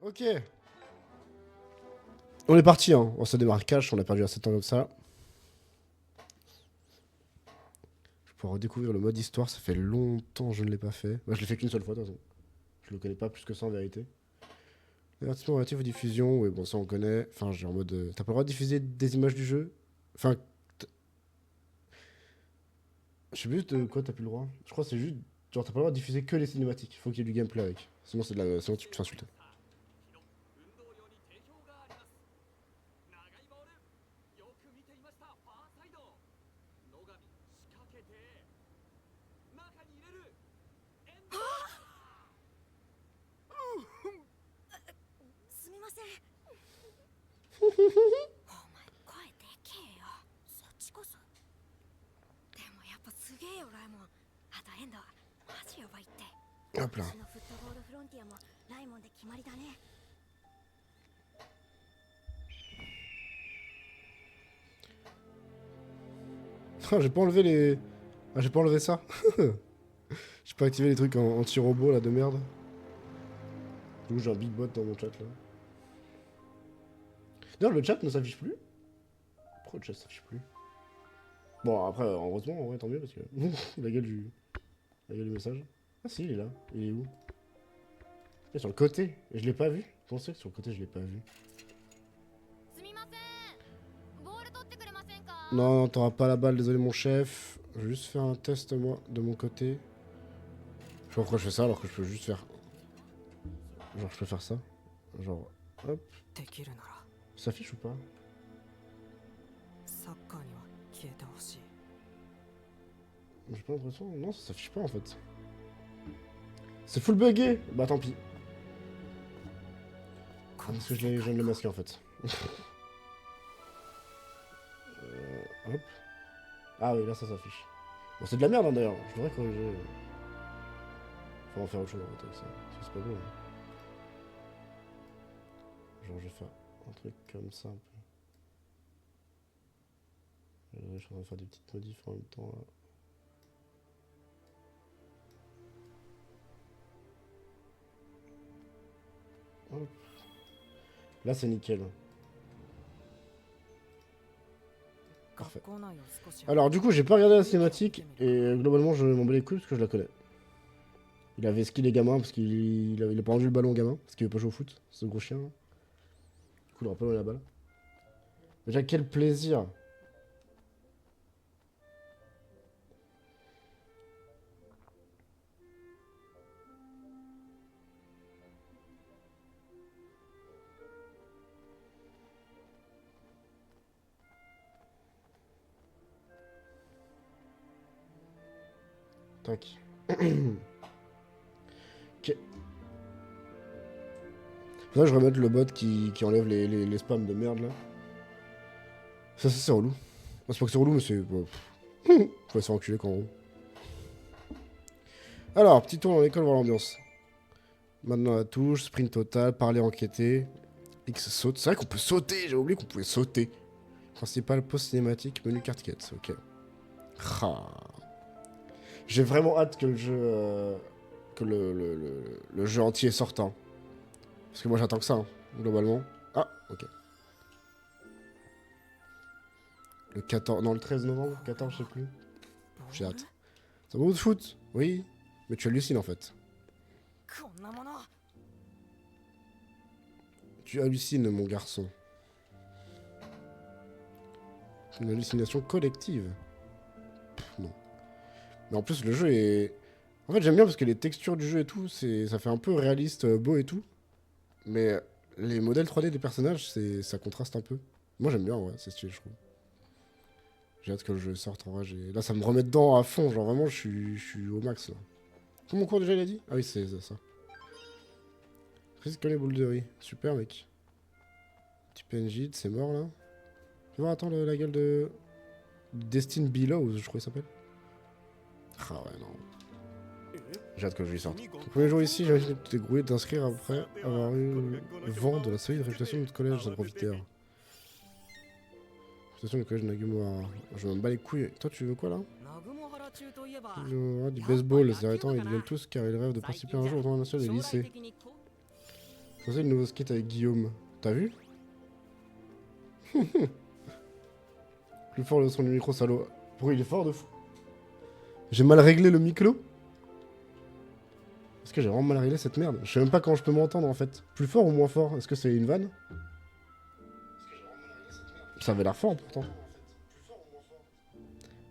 Ok. On est parti, hein. On se démarre cash, on a perdu assez de temps comme ça. Je pourrais redécouvrir le mode histoire, ça fait longtemps que je ne l'ai pas fait. Bah, je l'ai fait qu'une seule fois de toute façon. Je le connais pas plus que ça en vérité. Avertissement relatif aux diffusions, oui bon ça on connaît. Enfin j'ai en mode... T'as pas le droit de diffuser des images du jeu. Enfin... Je sais plus de quoi t'as plus le droit. Je crois que c'est juste... Genre t'as pas le droit de diffuser que les cinématiques. Faut qu'il y ait du gameplay avec. Sinon c'est de la... Sinon tu te fais insulter. Hop là. Ah, j'ai pas enlevé les... Ah, j'ai pas enlevé ça. J'ai pas activé les trucs en anti-robot là de merde. Du coup j'ai un big bot dans mon chat là. D'ailleurs le chat ne s'affiche plus. Pourquoi le chat s'affiche plus? Bon après heureusement en vrai tant mieux parce que... la gueule du... La gueule du message. Ah si il est là. Il est où? Il est sur le côté. Et je l'ai pas vu. Comment c'est que sur le côté je l'ai pas vu? Non, t'auras pas la balle, désolé mon chef. Je vais juste faire un test moi, de mon côté. Je sais pas pourquoi je fais ça alors que je peux juste faire... Genre je peux faire ça. Genre, hop. Ça s'affiche ou pas? J'ai pas l'impression... Non, ça s'affiche pas en fait. C'est full buggé. Bah tant pis. Parce que je viens de le masquer en fait. Hop. Ah oui, là ça s'affiche. Bon, c'est de la merde hein, d'ailleurs. Je devrais corriger. Faut en faire autre chose en fait avec ça. Parce que c'est pas beau. Hein. Genre, je vais faire un truc comme ça un peu. Je suis en train de faire des petites modifs en même temps là. Hop. Là c'est nickel. Parfait. Alors du coup j'ai pas regardé la cinématique et globalement je m'en bats les couilles parce que je la connais. Il avait ski les gamins parce qu'il a pas rendu le ballon au gamin parce qu'il veut pas jouer au foot, ce gros chien. Là. Du coup il aura pas donné la balle. Déjà quel plaisir. Tac. Ok. Faudrait que je remette le bot qui enlève les spams de merde là. Ça c'est relou. C'est pas que c'est relou mais c'est... Bon, faut se faire enculer qu'en gros. Alors, petit tour dans l'école voir l'ambiance. Maintenant la touche, sprint total, parler, enquêter. X saute. C'est vrai qu'on peut sauter, j'ai oublié qu'on pouvait sauter. Principal, post cinématique, menu carte quête, ok. Ah. J'ai vraiment hâte que le jeu... que le jeu entier sorte. Hein. Parce que moi j'attends que ça, hein, globalement. Ah, ok. Le 14... Non, le 13 novembre 14, je sais plus. J'ai hâte. C'est un bon de foot? Oui. Mais tu hallucines en fait. Tu hallucines, mon garçon. Une hallucination collective. Pff, non. Mais en plus, le jeu est... En fait, j'aime bien parce que les textures du jeu et tout, ça fait un peu réaliste, beau et tout. Mais les modèles 3D des personnages, ça contraste un peu. Moi, j'aime bien, ouais, c'est stylé, je trouve. J'ai hâte que le jeu sorte, en vrai. Là, ça me remet dedans à fond. Genre, vraiment, je suis au max, là. Comment mon cours déjà, il a dit? Ah oui, c'est ça. Presque comme les boules de riz. Super, mec. Petit PNJ, c'est mort, là. Tu vois, attends, la gueule de... Destin Below, je crois qu'il s'appelle. Ah ouais, non. J'ai hâte que je lui sorte. Ton premier jour ici, j'imagine que tu t'es grouillé d'inscrire après avoir eu vent de la solide réputation de notre collège, ça profiteur. Réputation du collège Nagumura. Je m'en bats les couilles. Toi, tu veux quoi là? Du baseball, ces derniers temps, ils deviennent tous car ils rêvent de participer un jour au tournoi national des lycées. C'est le nouveau skate avec Guillaume. T'as vu? Plus fort le son du micro, salaud. Pourquoi il est fort de fou? J'ai mal réglé le micro? Est-ce que j'ai vraiment mal réglé cette merde? Je sais même pas quand je peux m'entendre en fait. Plus fort ou moins fort? Est-ce que c'est une vanne? Ça avait l'air fort pourtant.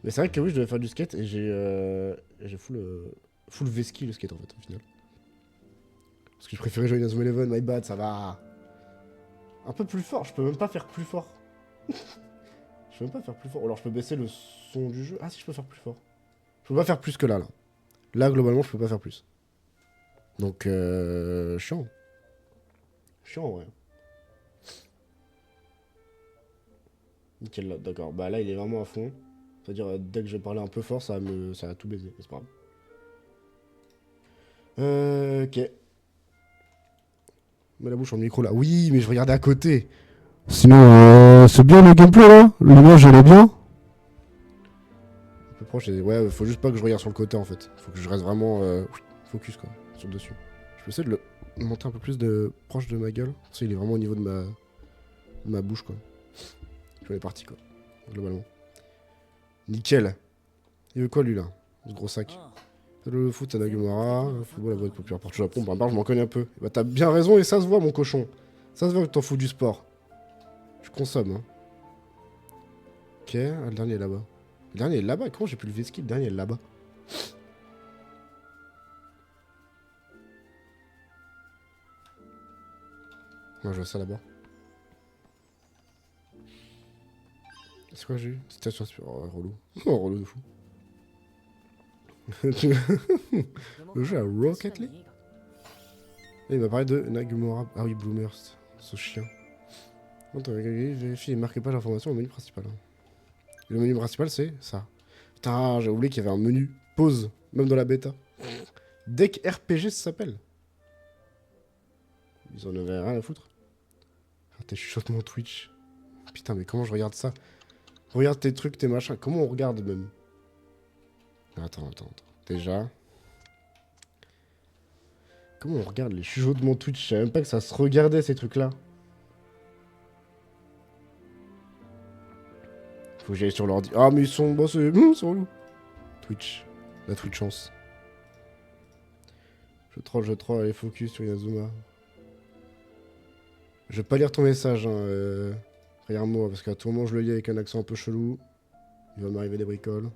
Mais c'est vrai que oui, je devais faire du skate et j'ai full Veski le skate en fait au final. Parce que je préférais jouer Inazuma Eleven, my bad, ça va. Un peu plus fort, je peux même pas faire plus fort. Je peux même pas faire plus fort. Ou alors je peux baisser le son du jeu. Ah si, je peux faire plus fort. Je peux pas faire plus que là. Là, globalement, je peux pas faire plus. Donc, chiant. Chiant, ouais. Nickel, là, d'accord. Bah là, il est vraiment à fond. C'est-à-dire, dès que je vais parler un peu fort, ça va tout baiser. C'est pas grave. Ok. Mets la bouche en micro là. Oui, mais je regardais à côté. Sinon, c'est bien le gameplay là. L'image, elle est bien. Un peu proche, ouais, faut juste pas que je regarde sur le côté en fait. Faut que je reste vraiment focus quoi, sur le dessus. Je vais essayer de le monter un peu plus proche de ma gueule. Tu sais, il est vraiment au niveau de ma bouche quoi. Je est parti quoi, globalement. Nickel. Il veut quoi lui là? Ce gros sac. Le foot à Nagumara, le football à la boîte populaire partout au Japon. Bah, je m'en connais un peu. Bah, t'as bien raison et ça se voit, mon cochon. Ça se voit que t'en fous du sport. Je consomme, hein. Ok, le dernier est là-bas. Le dernier est là-bas? Comment j'ai pu le V-ski? Le dernier est là-bas. Moi, je vois ça là-bas. C'est quoi j'ai eu? Station inspirée. Oh, relou. Oh, relou de fou. Le jeu à Rocket League? Il m'a parlé de Nagumara. Ah oui, Bloomers. Ce chien. Vérifie les marque-pages d'information au menu principal. Le menu principal, c'est ça. Putain, j'ai oublié qu'il y avait un menu pause, même dans la bêta. Deck RPG, ça s'appelle. Ils en avaient rien à foutre. Ah, tes chuchotements Twitch. Putain, mais comment je regarde ça? Regarde tes trucs, tes machins. Comment on regarde même? Attends. Déjà. Comment on regarde les chuchotements Twitch? Je savais même pas que ça se regardait ces trucs-là. Faut que j'aille sur l'ordi. Ah, mais ils sont. Bah, c'est relou. Twitch. La Twitch chance. Je troll, allez, focus sur Inazuma. Je vais pas lire ton message, hein. Regarde-moi, parce qu'à tout moment je le lis avec un accent un peu chelou. Il va m'arriver des bricoles.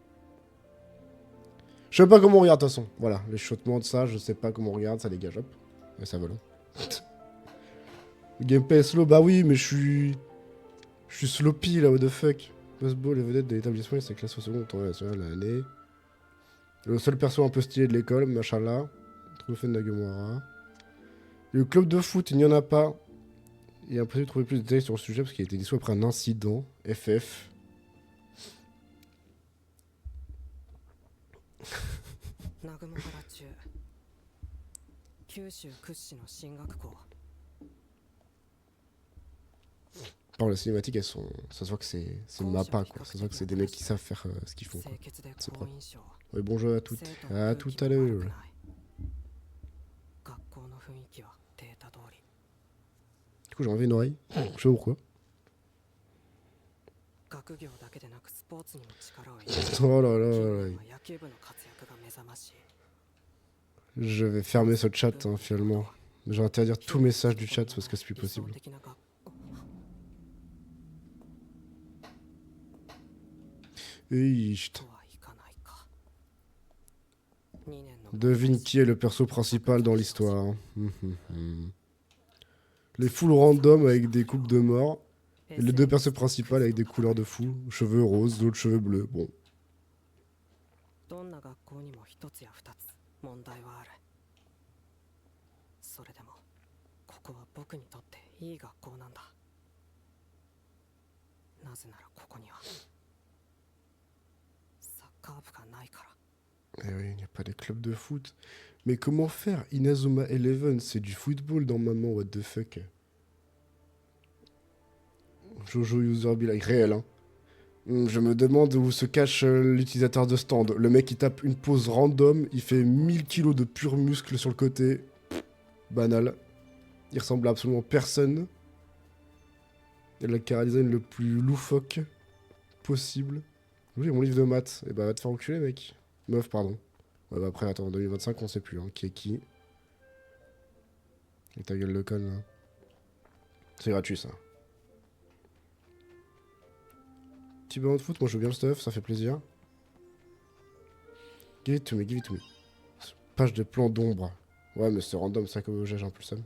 Je sais pas comment on regarde de toute façon. Voilà, les chuchotements de ça, je sais pas comment on regarde, ça dégage, hop. Et ça vole. Le gameplay est slow, bah oui, mais je suis sloppy là, what the fuck. Baseball, les vedettes de l'établissement, c'est classe au second, temps national l'année. Le seul perso un peu stylé de l'école, machallah. Trophée de Nagumara. Le club de foot, il n'y en a pas. Il est impossible de trouver plus de détails sur le sujet parce qu'il a été dissous après un incident. FF. Par la cinématique, elles sont. Ça se voit que c'est Mappa quoi. Ça se voit que c'est des mecs qui savent faire ce qu'ils font quoi. C'est propre. Oui, bonjour à toutes. À tout à l'heure. Du coup, j'ai enlevé une oreille. Je sais pas pourquoi. Oh là là. Je vais fermer ce chat hein, finalement. Je vais interdire tout message du chat parce que c'est plus possible. Devine qui est le perso principal dans l'histoire. Les foules random avec des coupes de mort. Et les deux persos principaux avec des couleurs de fou. Cheveux roses, d'autres cheveux bleus. Bon. Eh oui, il n'y a pas de club de foot. Mais comment faire? Inazuma Eleven, c'est du football normalement, what the fuck. Jojo User Be Like, réel, hein. Je me demande où se cache l'utilisateur de stand. Le mec il tape une pose random, il fait 1000 kilos de pur muscle sur le côté. Banal. Il ressemble à absolument personne. Il a le chara design le plus loufoque possible. Oui, mon livre de maths. Et bah, va te faire enculer, mec. Meuf, pardon. Ouais, bah après, attends, en 2025, on sait plus, hein. Qui est qui. Et ta gueule de conne, là. C'est gratuit, ça. Petit ballon de foot, moi je veux bien le stuff, ça fait plaisir. Give it to me, give it to me. Page de plan d'ombre. Ouais, mais c'est random, ça que j'ai un peu le seum.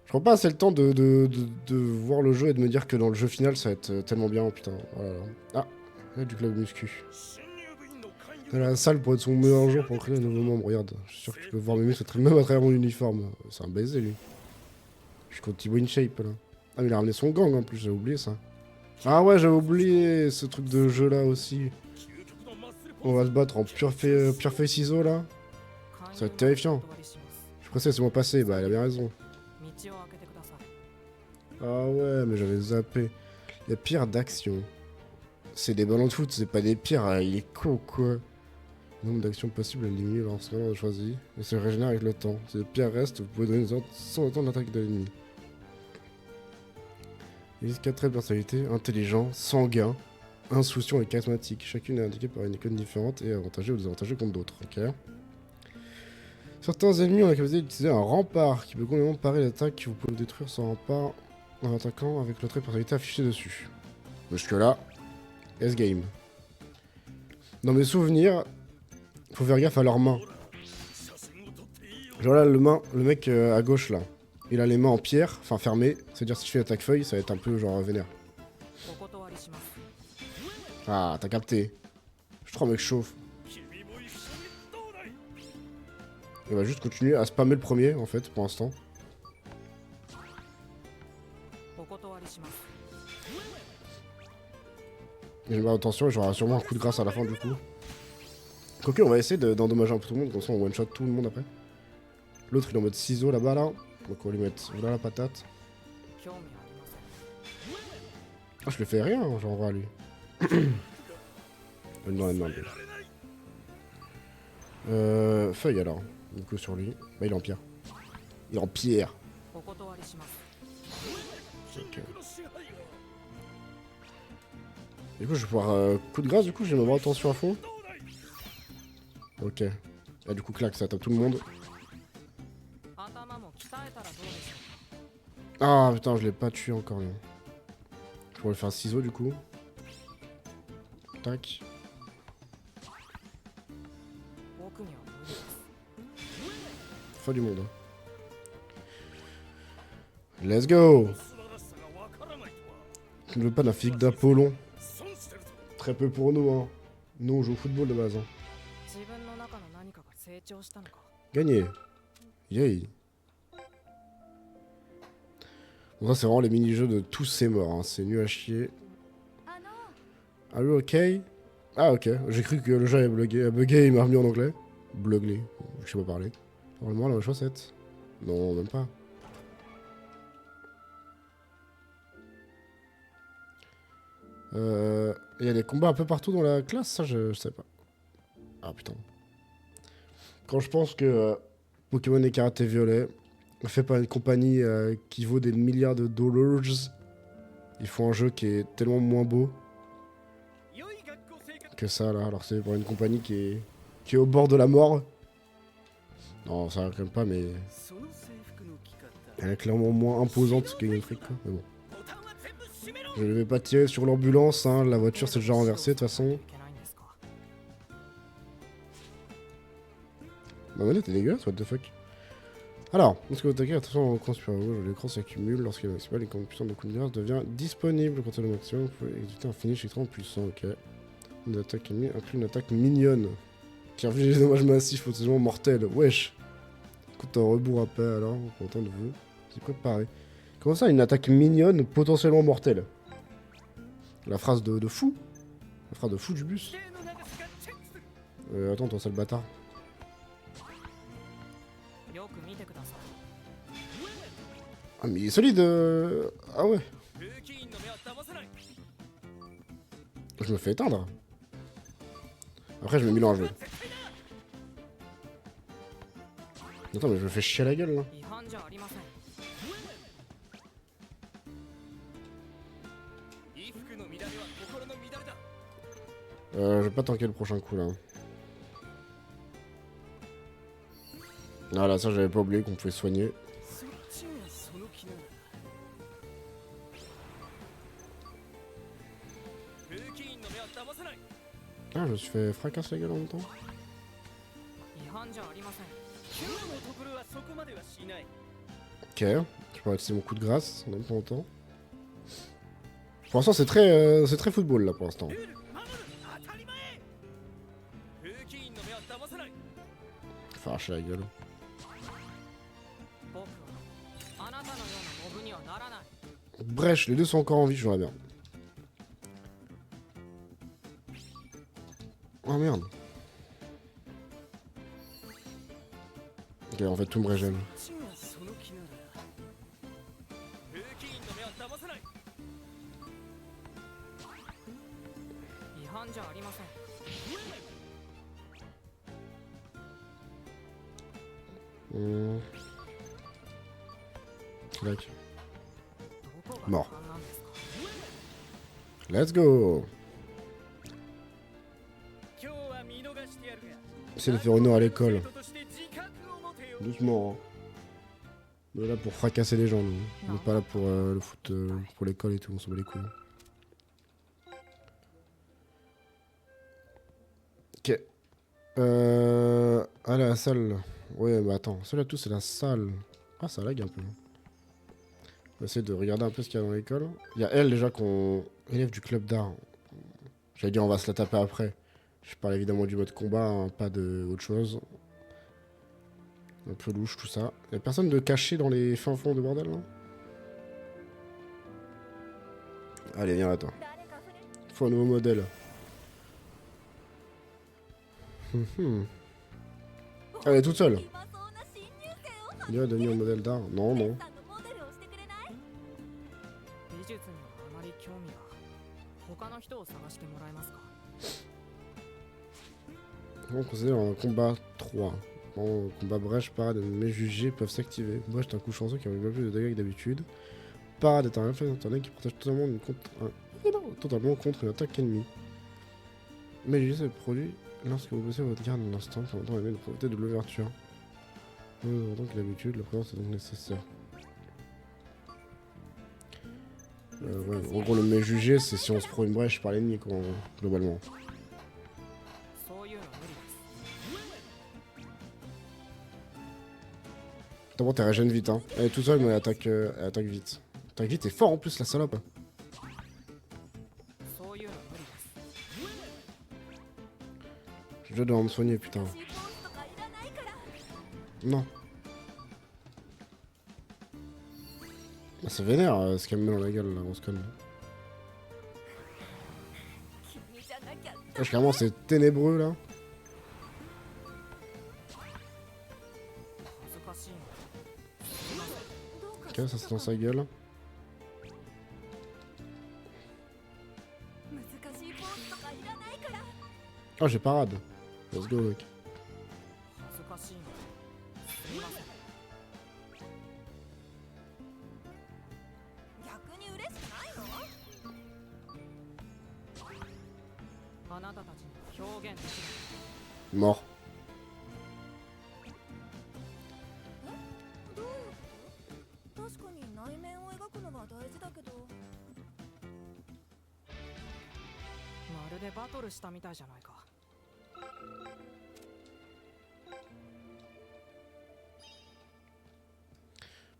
Je prends pas assez le temps de voir le jeu et de me dire que dans le jeu final ça va être tellement bien, putain. Voilà. Ah, il y a du club muscu. Dans la salle pour être son meilleur jour pour créer un nouveau membre. Regarde, je suis sûr que tu peux voir mes muscles même à travers mon uniforme. C'est un baiser lui. Je suis contre Thibaut InShape là. Ah, mais il a ramené son gang en plus, j'ai oublié ça. Ah ouais, j'avais oublié ce truc de jeu là aussi. On va se battre en pure feuille ciseaux là. Ça va être terrifiant. Je suis pressé, c'est moi passé, bah elle a bien raison. Ah ouais, mais j'avais zappé. Les pierres d'action. C'est des ballons de foot, c'est pas des pierres, hein, il est con quoi. Le nombre d'actions possibles est limité lorsqu'on a choisi. Et se régénère avec le temps. Si les pierres restent, vous pouvez donner des ordres sans attendre l'attaque de l'ennemi. Il existe 4 traits de personnalité: intelligent, sanguin, insouciant et charismatique. Chacune est indiquée par une icône différente et avantagée ou désavantagée contre d'autres. Ok. Certains ennemis ont la capacité d'utiliser un rempart qui peut complètement parer l'attaque. Vous pouvez le détruire sans rempart en attaquant avec le trait de personnalité affiché dessus. Jusque là, S-game. Dans mes souvenirs, faut faire gaffe à leurs mains. Genre là, le mec à gauche là, il a les mains en pierre, enfin fermées. C'est-à-dire si je fais attaque feuille, ça va être un peu genre vénère. Ah, t'as capté. Je trouve un mec chauffe. Il va juste continuer à spammer le premier en fait pour l'instant. Et je mets attention, j'aurai sûrement un coup de grâce à la fin du coup. Quoique on va essayer d'endommager un peu tout le monde, comme ça on one shot tout le monde après. L'autre il est en mode ciseaux là-bas là. Donc on va lui mettre voilà la patate. Ah, je lui fais rien, j'en vois à lui. Non. Feuille alors. Du coup sur lui. Bah il est en pierre. Il est en pierre. Okay. Du coup je vais pouvoir coup de grâce, du coup je vais m'avoir attention à fond. Ok. Ah du coup clac, ça tape tout le monde. Ah putain, je l'ai pas tué encore lui. Je pourrais lui faire un ciseau du coup. Tac. Fin du monde. Let's go. Je ne veux pas d'un physique d'Apollon. Très peu pour nous, hein. Nous, on joue au football de base. Hein. Gagné. Yay. Bon, ça, c'est vraiment les mini-jeux de tous ces morts. Hein. C'est nul à chier. Are you okay? Ah, ok. J'ai cru que le jeu avait bugué et il m'a remis en anglais. Blugly. Je sais pas parler. Normalement, la chaussette. Non, même pas. Il y a des combats un peu partout dans la classe, ça je sais pas. Ah putain. Quand je pense que Pokémon et Karaté Violet, fait par une compagnie qui vaut des milliards de dollars, ils font un jeu qui est tellement moins beau que ça là. Alors c'est pour une compagnie qui est au bord de la mort. Non, ça quand même pas, mais elle est clairement moins imposante que Game Freak quoi. Mais bon. Je ne vais pas tirer sur l'ambulance, hein. La voiture c'est déjà renversée de toute façon. Ma manette est dégueulasse, what the fuck. Alors, lorsque vous attaquez, attention au super rouge, l'écran s'accumule. Lorsqu'il est maximal, l'écran puissant de coup de grâce devient disponible. Quand c'est le maximum, vous pouvez exécuter un finish extrêmement puissant, ok. Une attaque ennemie inclut une attaque mignonne. Qui inflige des dommages massifs potentiellement mortels. Wesh. Écoute, un rebours après alors, content de vous. C'est préparé. Comment ça, une attaque mignonne potentiellement mortelle? La phrase de fou. La phrase de fou du bus. Attends, toi, sale bâtard. Ah, mais il est solide. Ah ouais. Je me fais éteindre. Après, je mets 1000 ans à jouer. Attends, mais je me fais chier à la gueule là. Je vais pas tanker le prochain coup là. Ah là, ça j'avais pas oublié qu'on pouvait soigner. Ah, je me suis fait fracasser la gueule en même temps. Ok, je peux utiliser mon coup de grâce en même pas longtemps. Pour l'instant, c'est très football là pour l'instant. Faut arracher la gueule. Bref, les deux sont encore en vie, je vois bien. Oh merde. Ok, en fait, tout me régène. Clac. Mort. Let's go. C'est de faire honneur à l'école. Doucement. Hein. On est là pour fracasser les gens, nous. On n'est pas là pour le foot, pour l'école et tout, on s'en bat les couilles. Ok. Ah, la salle. Ouais, mais attends, celle-là, tout, c'est la salle. Ah, ça lag un peu. On va essayer de regarder un peu ce qu'il y a dans l'école. Il y a elle, déjà, qu'on... élève du club d'art. J'allais dire, on va se la taper après. Je parle évidemment du mode combat, hein, pas de autre chose. Un peu louche, tout ça. Y'a personne de caché dans les fins fonds de bordel, là? Allez, viens, attends. Faut un nouveau modèle. Elle est toute seule. Il va devenir un modèle d'art. Non, non. On considère un combat 3. Bon, combat brèche, parade et mes jugés peuvent s'activer. Brèche est un coup chanceux qui a plus de dégâts que d'habitude. Parade est un réflexe internet qui protège totalement contre une attaque ennemie. Mais jugé se produit lorsque vous bossez votre garde dans l'instant, permettant à de profiter de l'ouverture. Donc d'habitude, la présence est donc nécessaire. Ouais, en gros, le mets jugé, c'est si on se prend une brèche par l'ennemi, quoi, globalement. D'abord, t'es régène vite, hein. Elle est toute seule, mais elle attaque vite. Elle attaque vite et fort en plus, la salope. Je dois me soigner, putain. Non. Ah, c'est vénère ce qu'elle me met dans la gueule, la grosse conne. Clairement, c'est ténébreux là. Ok, ça c'est dans sa gueule. Oh, j'ai parade. Let's go, mec. Mort.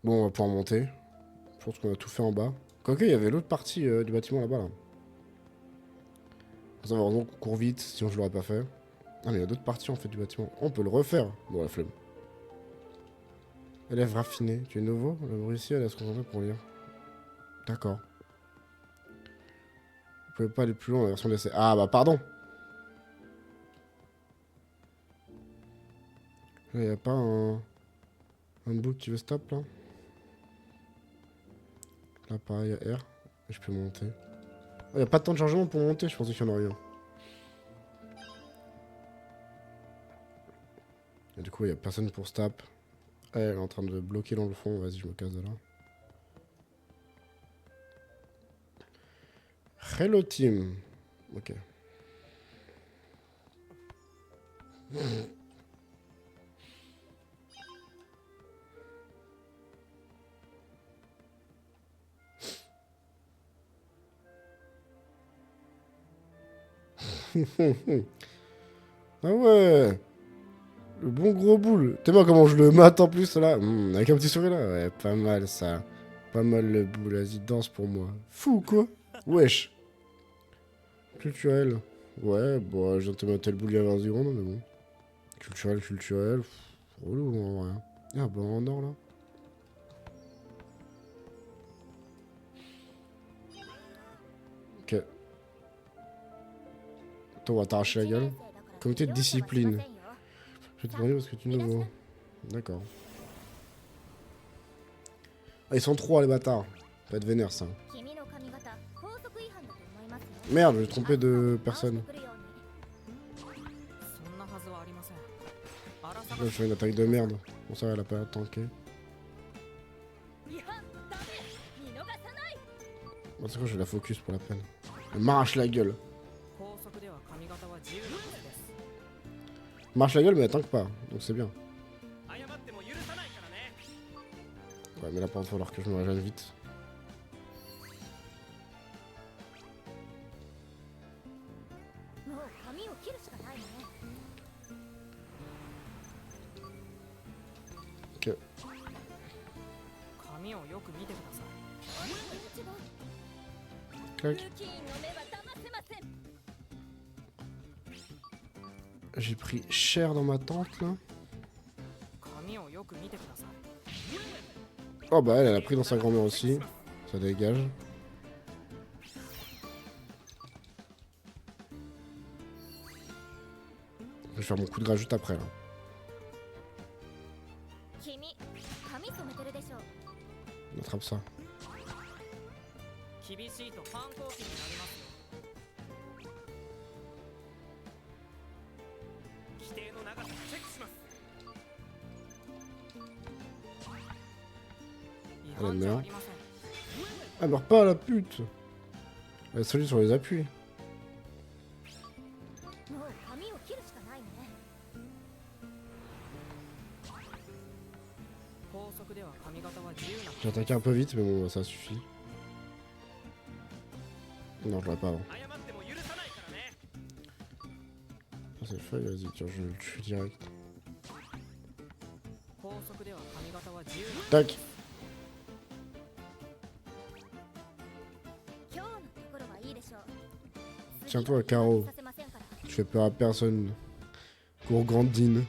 Bon, on va pouvoir monter. Je pense qu'on a tout fait en bas. Quoique, il y avait l'autre partie du bâtiment là-bas. Là. Ça va heureusement qu'on court vite, sinon je l'aurais pas fait. Ah, mais il y a d'autres parties en fait du bâtiment. Oh, on peut le refaire. Bon, la flemme. Élève raffiné. Tu es nouveau? Le Mauricie, elle a se concentrer pour lire. D'accord. Vous pouvez pas aller plus loin dans la version d'essai. Ah, bah, pardon! Il n'y a pas un book qui veut stop là? Là, pareil, il y a R. Et je peux monter. Il n'y a pas de temps de chargement pour monter, je pensais qu'il y en aurait un. Et du coup, il n'y a personne pour stop. Elle est en train de bloquer dans le fond. Vas-y, je me casse de là. Hello team. Ok. Ah ouais. Le bon gros boule. T'es moi comment je le mate en plus là. Avec un petit sourire là. Ouais, pas mal ça. Pas mal le boule. Vas-y, danse pour moi. Fou quoi. Wesh. Culturel. Ouais, bon, je viens de te mettre le boule il y a 20 secondes, mais bon. Culturel, culturel. Relou en vrai. Ah bah en or là. Ok. Toi, on va t'arracher la gueule. Comité de discipline. Je vais te demander parce que tu es nouveau. D'accord. Ah, ils sont trois les bâtards. Ça va être vénère ça. Merde, j'ai trompé de personne. Je vais faire une attaque de merde. Bon ça, elle a pas tanké. Bon, c'est quoi, je vais la focus pour la peine. Elle m'arrache la gueule. Marche la gueule mais elle tank pas, donc c'est bien. Ouais mais là par contre il va falloir que je me régène vite. Ok. Clac. J'ai pris cher dans ma tente là. Oh bah elle a pris dans sa grand-mère aussi. Ça dégage. Je vais faire mon coup de grâce juste après là. On attrape ça. Elle meurt. Elle meurt pas la pute. Elle est solide sur les appuis. J'ai attaqué un peu vite mais bon ça suffit. Non je l'aurais pas avant. Ah, c'est feuille, vas-y, tiens je le tue direct. Tac. Tiens-toi, Caro. Tu fais peur à personne. Gourgandine.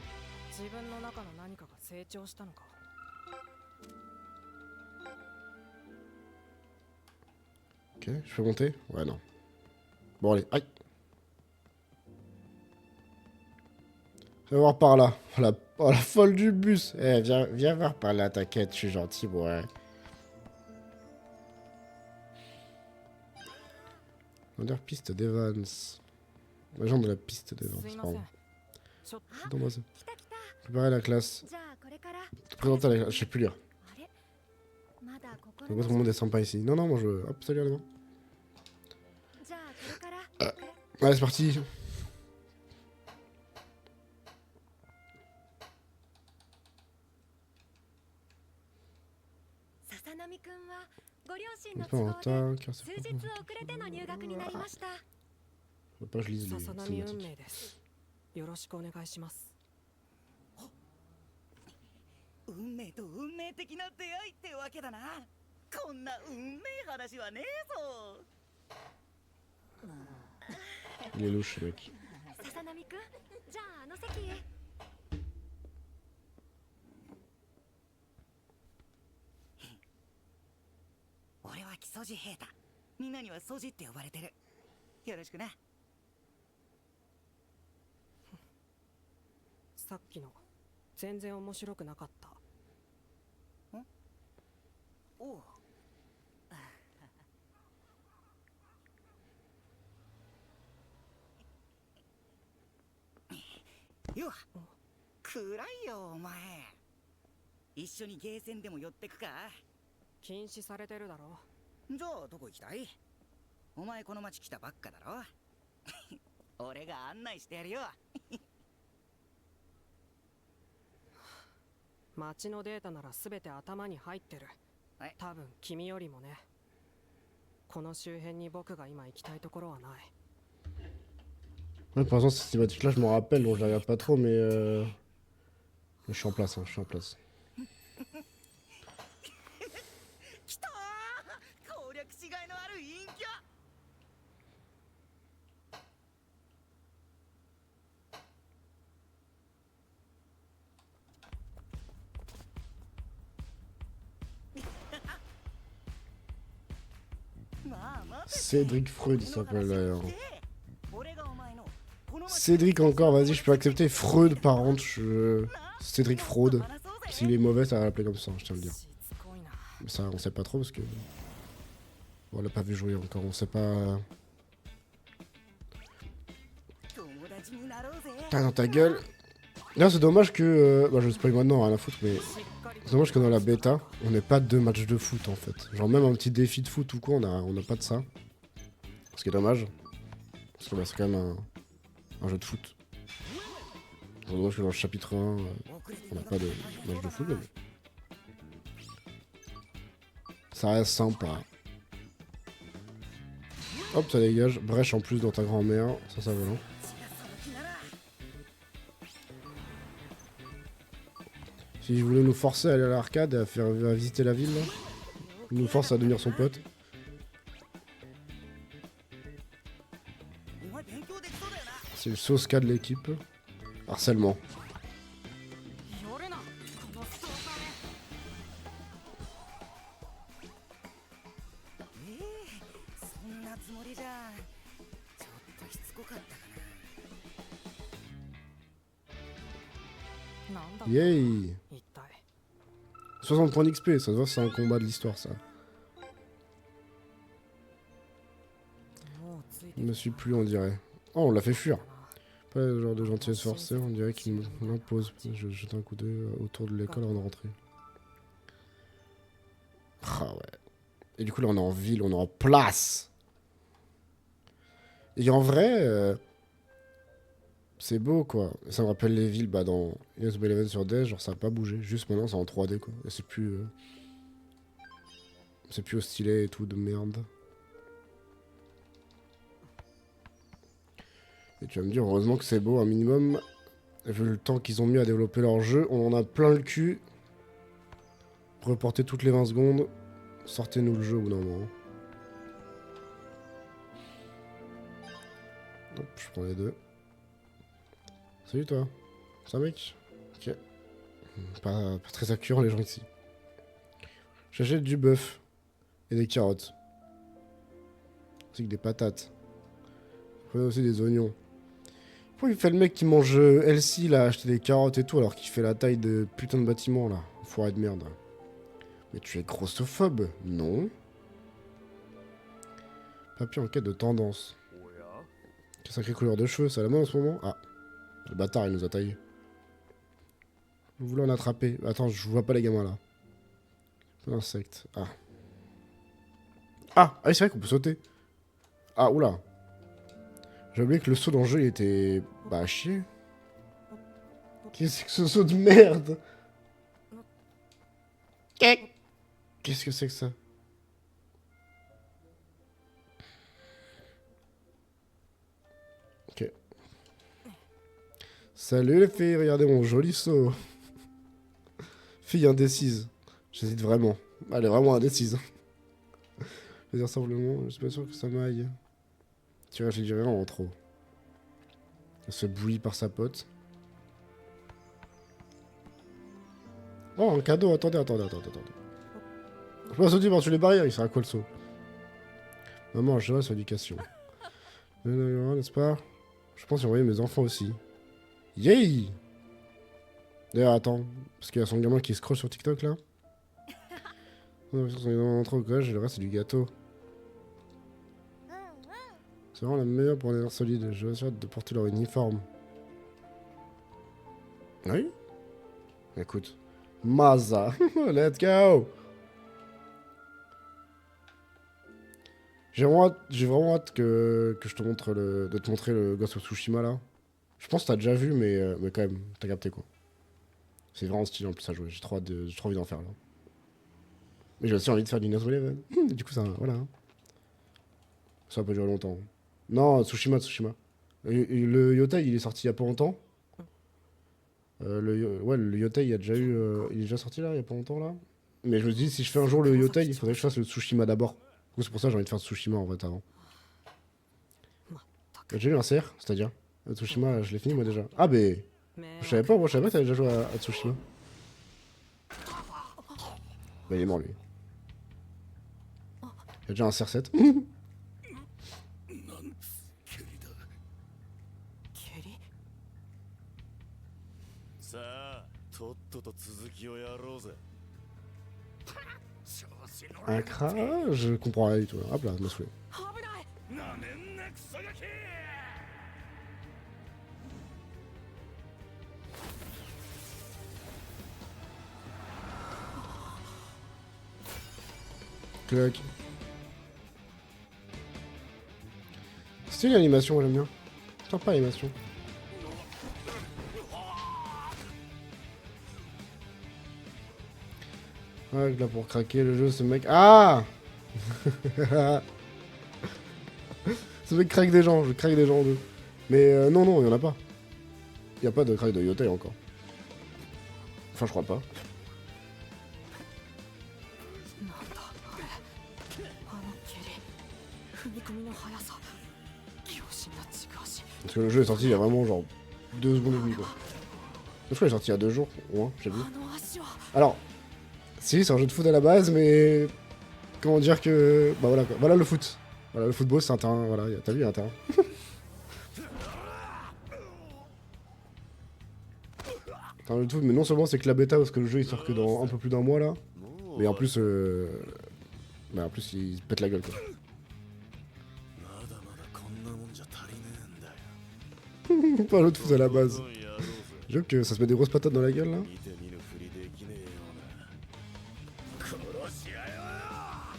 Ok, je peux monter? Ouais, non. Bon, allez, aïe. Viens voir par là. Oh, la folle du bus. Eh, viens voir par là, t'inquiète, je suis gentil, ouais. Under piste d'Evans. L'agent de la piste d'Evans, pardon. Dans moi, ça. Préparer la classe. Présenter la classe. Je sais plus lire. Pourquoi tout le monde descend pas ici? Non, non, moi je. Hop, salut à la main. Allez, c'est parti. Pas en retard, car c'est pas bon. Faut pas que je lise les cinématiques. 運命と運命的な出会いってわけだな。こんな運命話はねえぞ。Il est louche, ce mec. 笹波くん、じゃああの席へ。俺は木曽路平太。みんなにはソジって呼ばれてる。よろしくな。さっきの全然面白くなかった。おう。よっ、暗いよお前。一緒にゲーセンでも寄ってくか。禁止されてるだろ。じゃあどこ行きたい？お前この町来たばっかだろ。俺が案内してやるよ。街のデータなら全て頭に入ってる。多分君よりもね。この周辺に僕が今行きたいところはない。Ouais, pour l'instant, cette cinématique-là, je m'en rappelle, bon, je la regarde pas trop, mais je suis en place, hein, je suis en place. 来たー、攻略しがいのある陰キャ。Cédric Freud, il s'appelle d'ailleurs. Cédric encore, vas-y, je peux accepter. Freud, par contre, Cédric Freud. S'il est mauvais, ça va l'appeler comme ça, je tiens à le dire. Mais ça, on sait pas trop parce que. Bon, on l'a pas vu jouer encore, on sait pas. Ah, dans ta gueule. Là, c'est dommage que. Bah, je spoil maintenant, rien à foutre, mais. C'est dommage que dans la bêta, on n'ait pas de match de foot en fait. Genre, même un petit défi de foot ou quoi, on n'a pas de ça. Ce qui est dommage. Parce que bah, c'est quand même un jeu de foot. C'est dommage que dans le chapitre 1, on n'a pas de match de foot. Mais... ça reste sympa. Hop, ça dégage. Brèche en plus dans ta grand-mère. Ça va. Si je voulais nous forcer à aller à l'arcade et à visiter la ville, là. Il nous force à devenir son pote. C'est le sauce K de l'équipe. Harcèlement. Yay! 60 points d'XP, ça se voit, c'est un combat de l'histoire, ça. Il me suit plus, on dirait. Oh, on l'a fait fuir. Pas le genre de gentillesse forcée, on dirait qu'il me l'impose. Je jette un coup d'œil autour de l'école avant de rentrer. Ah ouais. Et du coup, là, on est en ville, on est en place. Et en vrai, c'est beau, quoi. Ça me rappelle les villes bah, dans USB Eleven sur DS, genre ça a pas bougé. Juste maintenant, c'est en 3D, quoi. Et c'est plus... c'est plus au stylet et tout, de merde. Et tu vas me dire, heureusement que c'est beau, un minimum. Vu le temps qu'ils ont mis à développer leur jeu, on en a plein le cul. Reportez toutes les 20 secondes. Sortez-nous le jeu au bout d'un moment. Hop, je prends les deux. Salut toi. Ça mec? Ok. Pas très accurant les gens ici. J'achète du bœuf. Et des carottes. Ainsi que des patates. Prenez aussi des oignons. Pourquoi il fait le mec qui mange Elsie là, acheter des carottes et tout, alors qu'il fait la taille de putain de bâtiment là? Foiré de merde. Mais tu es grossophobe? Non. Papier en quête de tendance. Quelle sacrée couleur de cheveux, c'est à la mode en ce moment? Ah. Le bâtard, il nous a taillé. Vous voulez en attraper? Attends, je vois pas les gamins là. Pas d'insectes. Ah. Ah, c'est vrai qu'on peut sauter. Ah, oula. J'ai oublié que le saut dans le jeu, il était... bah, à chier. Qu'est-ce que ce saut de merde? Qu'est-ce que c'est que ça? Ok. Salut les filles, regardez mon joli saut. Fille indécise. J'hésite vraiment. Elle est vraiment indécise. Je vais dire simplement, je suis pas sûr que ça m'aille. Tu réfléchirais en trop. Elle se bouillit par sa pote. Oh, un cadeau, attendez. Je peux sauter par-dessus les barrières, il sert à quoi le saut? Maman, je reste sur l'éducation. N'est-ce pas? Je pense envoyer mes enfants aussi. Yay! D'ailleurs, attends, parce qu'il y a son gamin qui scrolle sur TikTok là. Entre au collège et le reste c'est du gâteau. C'est vraiment la meilleure pour les airs solides. Je vais essayer de porter leur uniforme. Oui? Écoute, Maza. Let's go. J'ai vraiment hâte que je te montre de te montrer le Ghost of Tsushima là. Je pense que t'as déjà vu, mais quand même, t'as capté quoi. C'est vraiment stylé en plus à jouer. J'ai trop envie d'en faire là. Mais j'ai aussi envie de faire du Inazuma Eleven. Du coup, ça, voilà. Ça peut durer longtemps. Non, Tsushima. Le Yotai, il est sorti il y a pas longtemps. Ouais, le Yotai, il est déjà sorti là, il y a pas longtemps là. Mais je me dis, si je fais un jour le Yotai, il faudrait que je fasse le Tsushima d'abord. Du coup, c'est pour ça que j'ai envie de faire Tsushima en fait avant. J'ai eu un CR, c'est-à-dire Tsushima, je l'ai fini moi déjà. Ah, mais je savais pas que t'avais déjà joué à Tsushima. Bah, il est mort lui. Il y a déjà un CR7. 蹴りさあとっとと続きをやろうぜ Un cra, je comprends rien du tout. Hop là, je me saoulé. 危ないなめんなクソガキ Clac. C'est une animation, moi j'aime bien. Sympa l'animation. Ouais, là pour craquer le jeu, ce mec. Ah. Ce mec craque des gens, je craque des gens en deux. Mais non, il y en a pas. Il y a pas de crack de Yotai encore. Enfin, je crois pas. なんだあれあの蹴り踏み込みの速さ強心な軸足 Parce que le jeu est sorti il y a vraiment genre 2 secondes et demie quoi. Je crois qu'il est sorti il y a 2 jours, au moins, j'ai vu. あの足は Alors, si, c'est un jeu de foot à la base, mais comment dire que... Bah voilà quoi, voilà le foot. Voilà, le football c'est un terrain, voilà, t'as vu, il y a un terrain. Enfin, le tout, mais non seulement c'est que la bêta, parce que le jeu il sort que dans un peu plus d'un mois là, mais en plus... Bah en plus il se pète la gueule quoi. まだまだこんなもんじゃ足りねえんだよ Pas un jeu de foot à la base. とことんやろうぜ J'avoue que ça se met des grosses patates dans la gueule là. 見て見ぬふりできねえような殺し合いは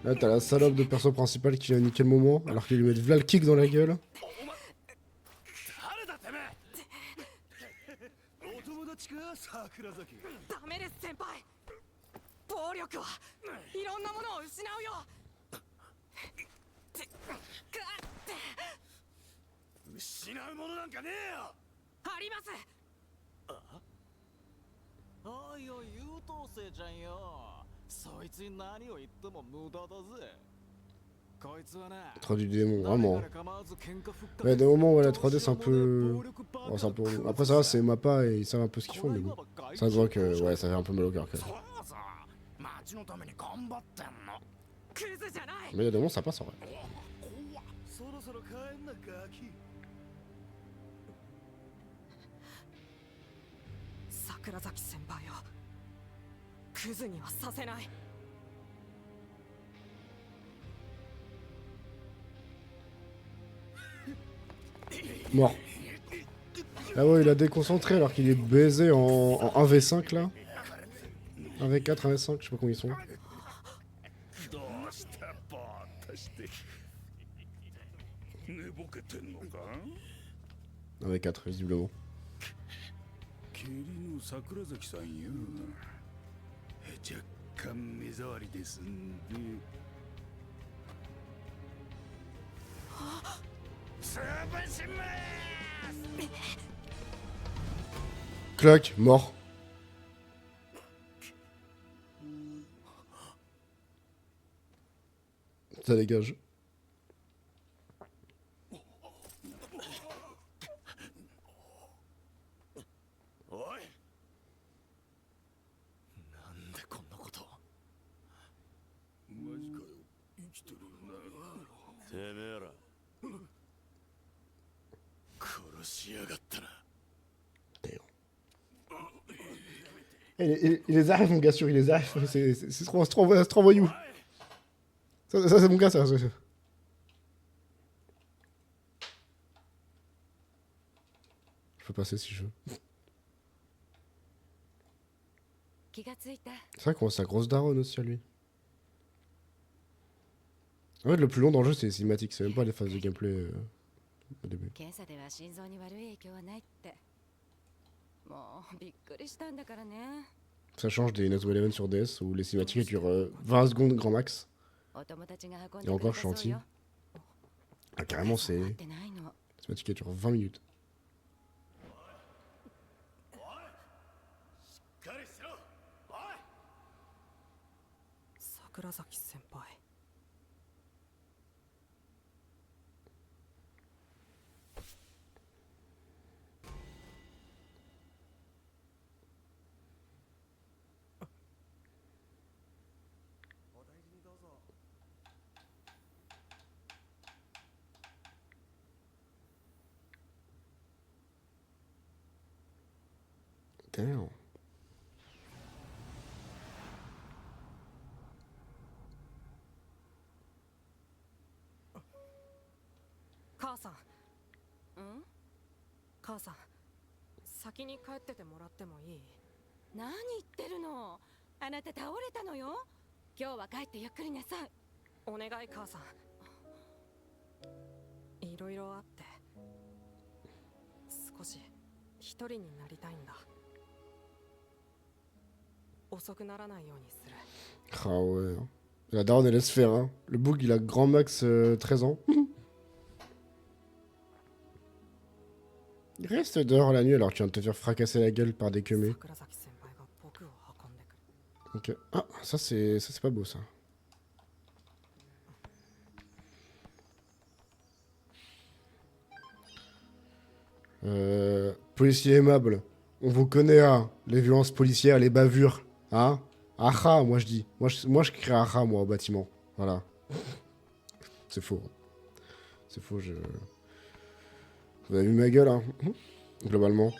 Là t'as la salope de perso principal qui a niqué le moment, alors qu'il lui met v'là le kick dans la gueule. 誰だてめえお友達か桜崎ダメです先輩暴力はいろんなものを失うよ失うものなんかねえよありますおいおい優等生ちゃんよそいつに何を言っても無駄だぜこいつはな 3D démon, vraiment. 誰から構わず喧嘩ふっか Ouais, des moments où la 3D c'est un peu... Oh, c'est un peu... Après ça va, c'est Mappa et ils savent un peu ce qu'ils font, mais bon. Ça se voit que ouais, ça fait un peu mal au cœur quand même. そうさ町のために頑張ってんのクズじゃない Mais il y a des moments ça passe en vrai. 怖っそろそろ帰んなガキ桜崎先輩をクズにはさせない Mort. Ah ouais, il a déconcentré alors qu'il est baisé en 1v5 là. 1v4, 1v5, je sais pas combien ils sont. どうしたぼーっとして寝ぼけてんのか 1v4, visiblement. 霧の桜崎さんよ若干目障りですんで潰します Clac, mort. Ça dégage. おいなんでこんなことマジかよ生きてるよなてめえら殺しやがったな Il les arrive, mon gars, sûr, il les arrive. C'est trop voyou. Ça c'est mon gars, ça. peux passer si je veux. 気がついた。 C'est vrai qu'on voit sa grosse daronne aussi à lui. En fait, le plus long dans le jeu, c'est les cinématiques. C'est même pas les phases de gameplay au début. 検査では心臓に悪い影響はないって。もうびっくりしたんだからね。 Ça change des Inazuma Eleven sur DS où les cinématiques durent 20 secondes grand max. お友達が運ん Et でく encore, れ je た suis そう anti. よ。 Ah, carrément, c'est. 待ってないの。 Les cinématiques durent 20 minutes. しっかりしろおい桜崎先輩。Damn. 母さん、うん？母さん、先に帰っててもらってもいい？何言ってるの？あなた倒れたのよ。今日は帰ってゆっくりなさい。お願い母さん。いろいろあって少し一人になりたいんだ。遅くならないようにする。 Ah ouais. Hein. La daronne, elle laisse faire. Hein. Le bouc, il a grand max 13 ans. Reste dehors la nuit alors que tu viens de te faire fracasser la gueule par des queumés. 桜崎先輩が僕を運んでくる。 Ok. Ah, ça c'est pas beau ça. Policier aimable. On vous connaît, hein. Les violences policières, les bavures. Hein? Aha, moi je dis. Moi je crie aha, moi, au bâtiment. Voilà. C'est faux. C'est faux, je... Vous avez vu ma gueule, hein? Globalement.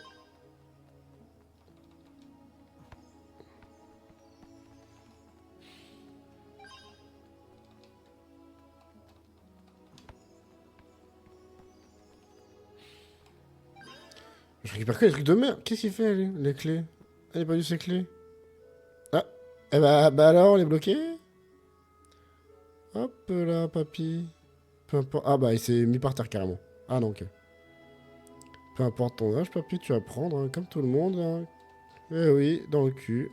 Je récupère que les trucs de merde. Qu'est-ce qu'il fait, lui, les clés? Elle a pas vu ses clés. Ah, eh bah alors, on est bloqué. Hop là, papy. Peu importe. Ah bah, il s'est mis par terre carrément. Ah non, ok. Peu importe ton âge, papy, tu vas prendre, hein, comme tout le monde. Hein. Eh oui, dans le cul.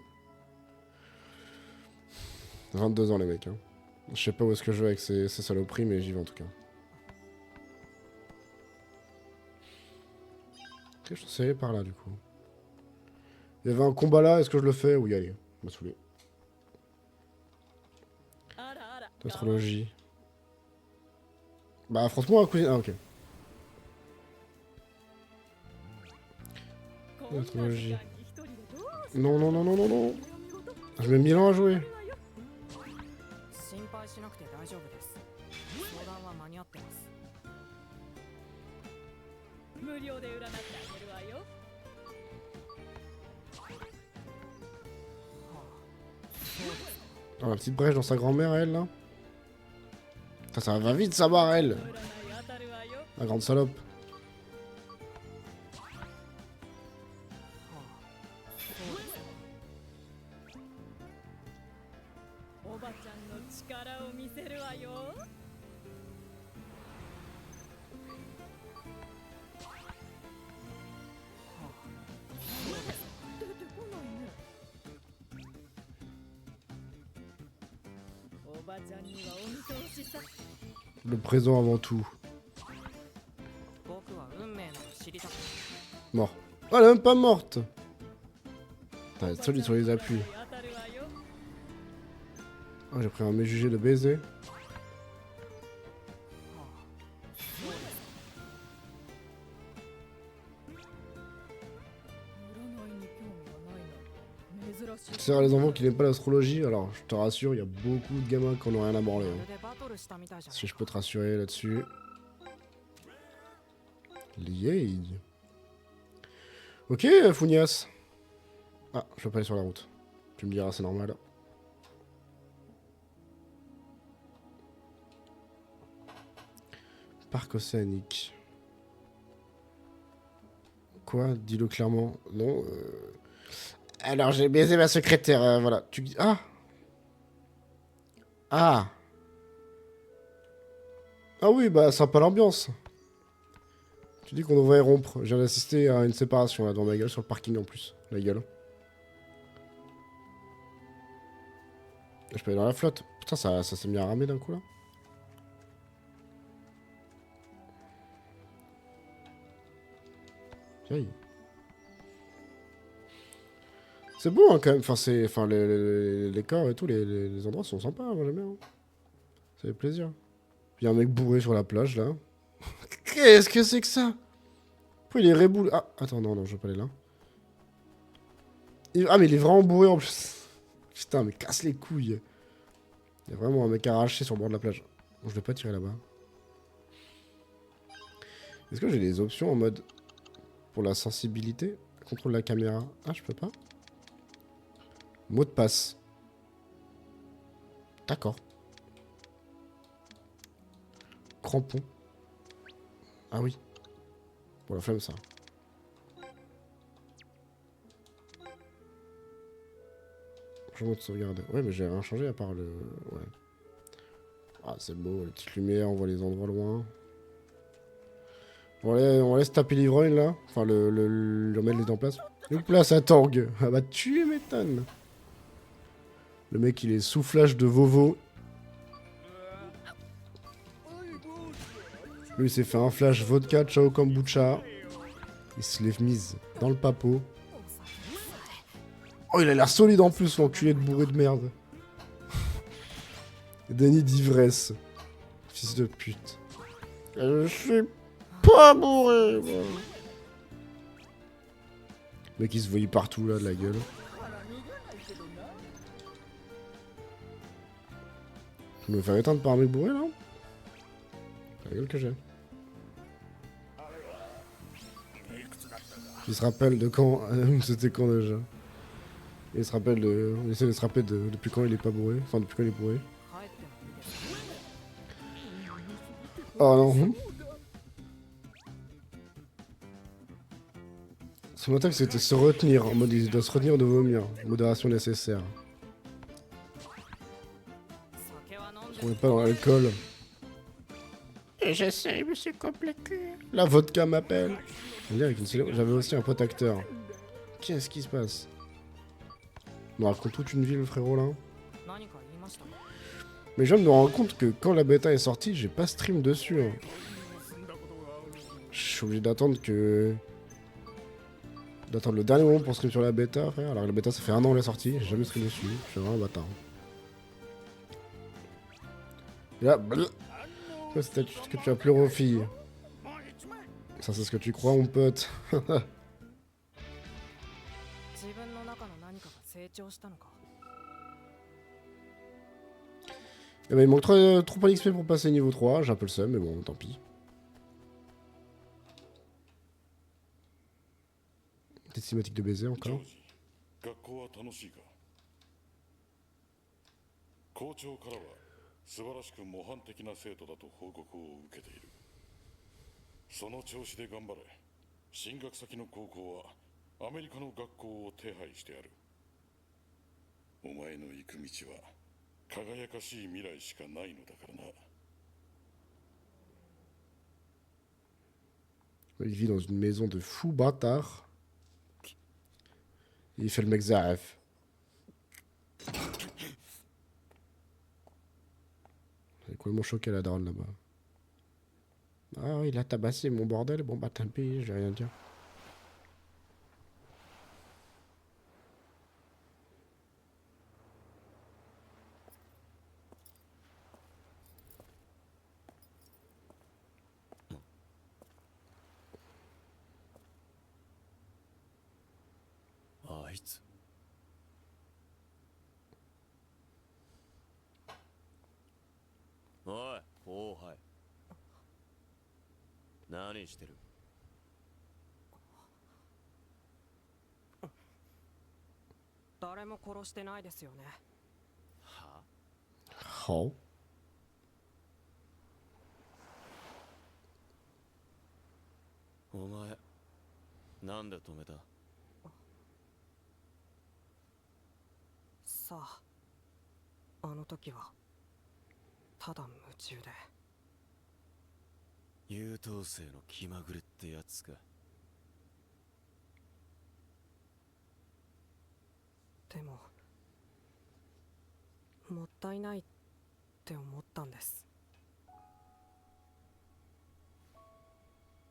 22 ans, les mecs. Hein. Je sais pas où est-ce que je vais avec ces saloperies, mais j'y vais en tout cas. Ok, je suis censé aller par là, du coup. Il y avait un combat là, est-ce que je le fais? Oui, allez, m'a saoulé. Astrologie. Bah, affronte-moi, cousine. Ah, ok. Astrologie. Non, non, non, non, non, non. Je mets 1000 ans à jouer. 心配しなくて大丈夫です。相談は間に合ってます。無料で占ってあげるわよ。 Oh, la petite brèche dans sa grand-mère, elle, là. Putain, ça va vite, ça va, elle. 占い当たるわよ。 La grande salope. おばちゃんの力を見せるわよ。 出てこないね。おばちゃんにはお見通しさ。 Le présent avant tout. 僕は運命など知りたくない。 Mort. Oh, elle est même pas morte. Putain, elle est solide sur les appuis. 当たるわよ。 Oh, j'ai pris un méjugé de baiser. 占いに興味はないの。珍しい。 C'est les enfants qui n'aiment pas l'astrologie, alors je te rassure, il y a beaucoup de gamins qui en ont rien à branler. ま Hein. るでバトルしたみたいじゃない Si か je peux te rassurer là-dessus. Lié. Ok, Founias. Ah, je peux pas aller sur la route. Tu me diras, c'est normal. Parc océanique. Quoi? Dis-le clairement. Non. Alors, j'ai baisé ma secrétaire. Voilà. Tu dis. Ah! Ah! Ah oui, bah, sympa l'ambiance. Tu dis qu'on devrait rompre. Je viens d'assister à une séparation là, dans ma gueule, sur le parking en plus. La gueule. Je peux aller dans la flotte. Putain, ça s'est mis à ramer d'un coup là. Aïe. C'est beau hein, quand même. Enfin, les corps et tout, les endroits sont sympas. Moi j'aime bien. Hein. Ça fait plaisir. Il y a un mec bourré sur la plage là. Qu'est-ce que c'est que ça? Pourquoi il est réboule? Ah, attends, non, je veux pas aller là. Ah, mais il est vraiment bourré en plus. Putain, mais casse les couilles. Il y a vraiment un mec arraché sur le bord de la plage. Bon, je vais pas tirer là-bas. Est-ce que j'ai des options en mode pour la sensibilité? Contrôle la caméra. Ah, je peux pas. Mot de passe. D'accord. Crampon. Ah oui. Bon, la flemme, ça. Changement de sauvegarde. Ouais, mais j'ai rien changé à part le... Ouais. Ah, c'est beau, les petites lumières, on voit les endroits loin. On laisse taper l'ivrogne, là. Enfin, le remettre les dents en place. Le place à Torgue. Ah bah, tu m'étonnes. Le mec, il est soufflage de Vovo. Lui, il s'est fait un flash vodka, ciao kombucha. Il se l'est mise dans le papo. Oh, il a l'air solide en plus, l'enculé de bourré de merde. Déni d'ivresse. Fils de pute. Je suis pas bourré. Moi. Le mec, il se voyait partout, là, de la gueule. Tu me faire éteindre par un mec bourré, là? La gueule que j'ai. Il se rappelle de quand... C'était quand déjà? Il se rappelle de... Il essaie de se rappeler de... depuis quand il est pas bourré. Enfin, depuis quand il est bourré. Oh non. Son attaque c'était se retenir. En mode il doit se retenir de vomir. Modération nécessaire. On n'est pas dans l'alcool. Et j'essaie, mais c'est compliqué. La vodka m'appelle. J'avais aussi un pote acteur. Qu'est-ce qui se passe? On nous raconte toute une ville, le frérot, là. Mais je viens de me rendre compte que quand la bêta est sortie, j'ai pas stream dessus. Hein. Je suis obligé d'attendre que... D'attendre le dernier moment pour stream sur la bêta, frère. Alors la bêta, ça fait 1 an qu'elle est sortie, j'ai jamais stream dessus. Je suis vraiment un bâtard. Et là... C'est ce que tu as pleuré aux filles. Ça, c'est ce que tu crois, mon pote. Eh ben, il manque trop pas d'XP pour passer niveau 3. J'ai un peu le seum, mais bon, tant pis. Petite cinématique de baiser encore. 素晴らしく模範的な生徒だと報告を受けている。その調子で頑張れ。進学先の高校はアメリカの学校を手配してやる。お前の行く道は輝かしい未来しかないのだからな。Il vit dans une maison de fou bâtard. Il fait le mec Zaref. Il est complètement choqué la daronne là-bas. Ah, il a tabassé mon bordel. Bon, bah tant pis, je vais rien dire. Oh, oh, hi. 何してる？誰も殺してないですよね。は？は？お前、なんで止めた？さあ、あの時はただ夢中で。優等生の気まぐれってやつか。でももったいないって思ったんです。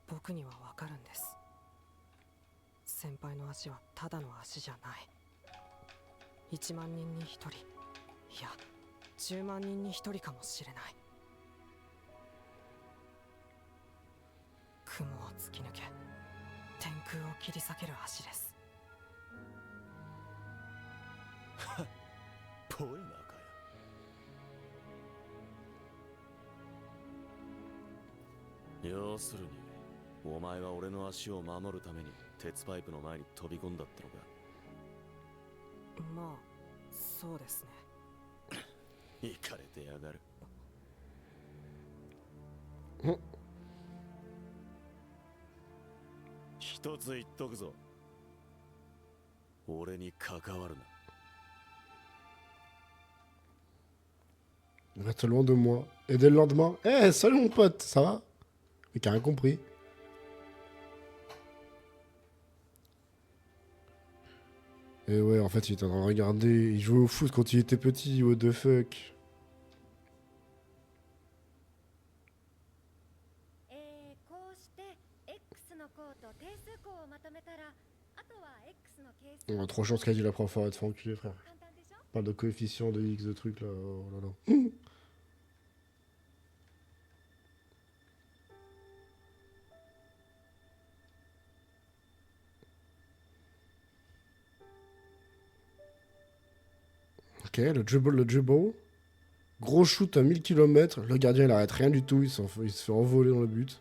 僕にはわかるんです。先輩の足はただの足じゃない。1万人に1人、いや10万人に1人かもしれない。雲を突き抜け天空を切り裂ける足です。ぽいなかよ。要するにお前は俺の足を守るために鉄パイプの前に飛び込んだってのか。まあそうですね。イカれてやがる。一つ言っとくぞ。俺に関わるな。Reste loin de moi. Et dès le lendemain, eh, salut mon pote, ça va? Mais qui a rien compris. Et ouais, en fait, il était en train de regarder. Il jouait au foot quand il était petit, what the fuck. On a trop chance qu'a dit la prof, arrête de faire enculer, frère. On parle de coefficient de X, de trucs là, oh là là. Ok, le dribble. Gros shoot à 1000 km. Le gardien il arrête rien du tout. Il se fait envoler dans le but.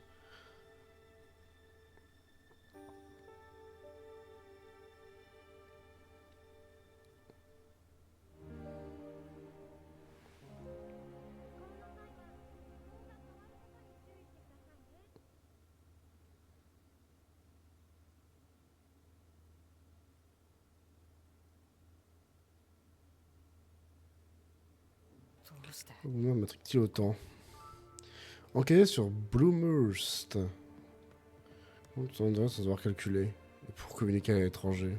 On va mettre petit autant. Enquêter sur Bloomhurst. On doit savoir calculer. Pour communiquer à l'étranger.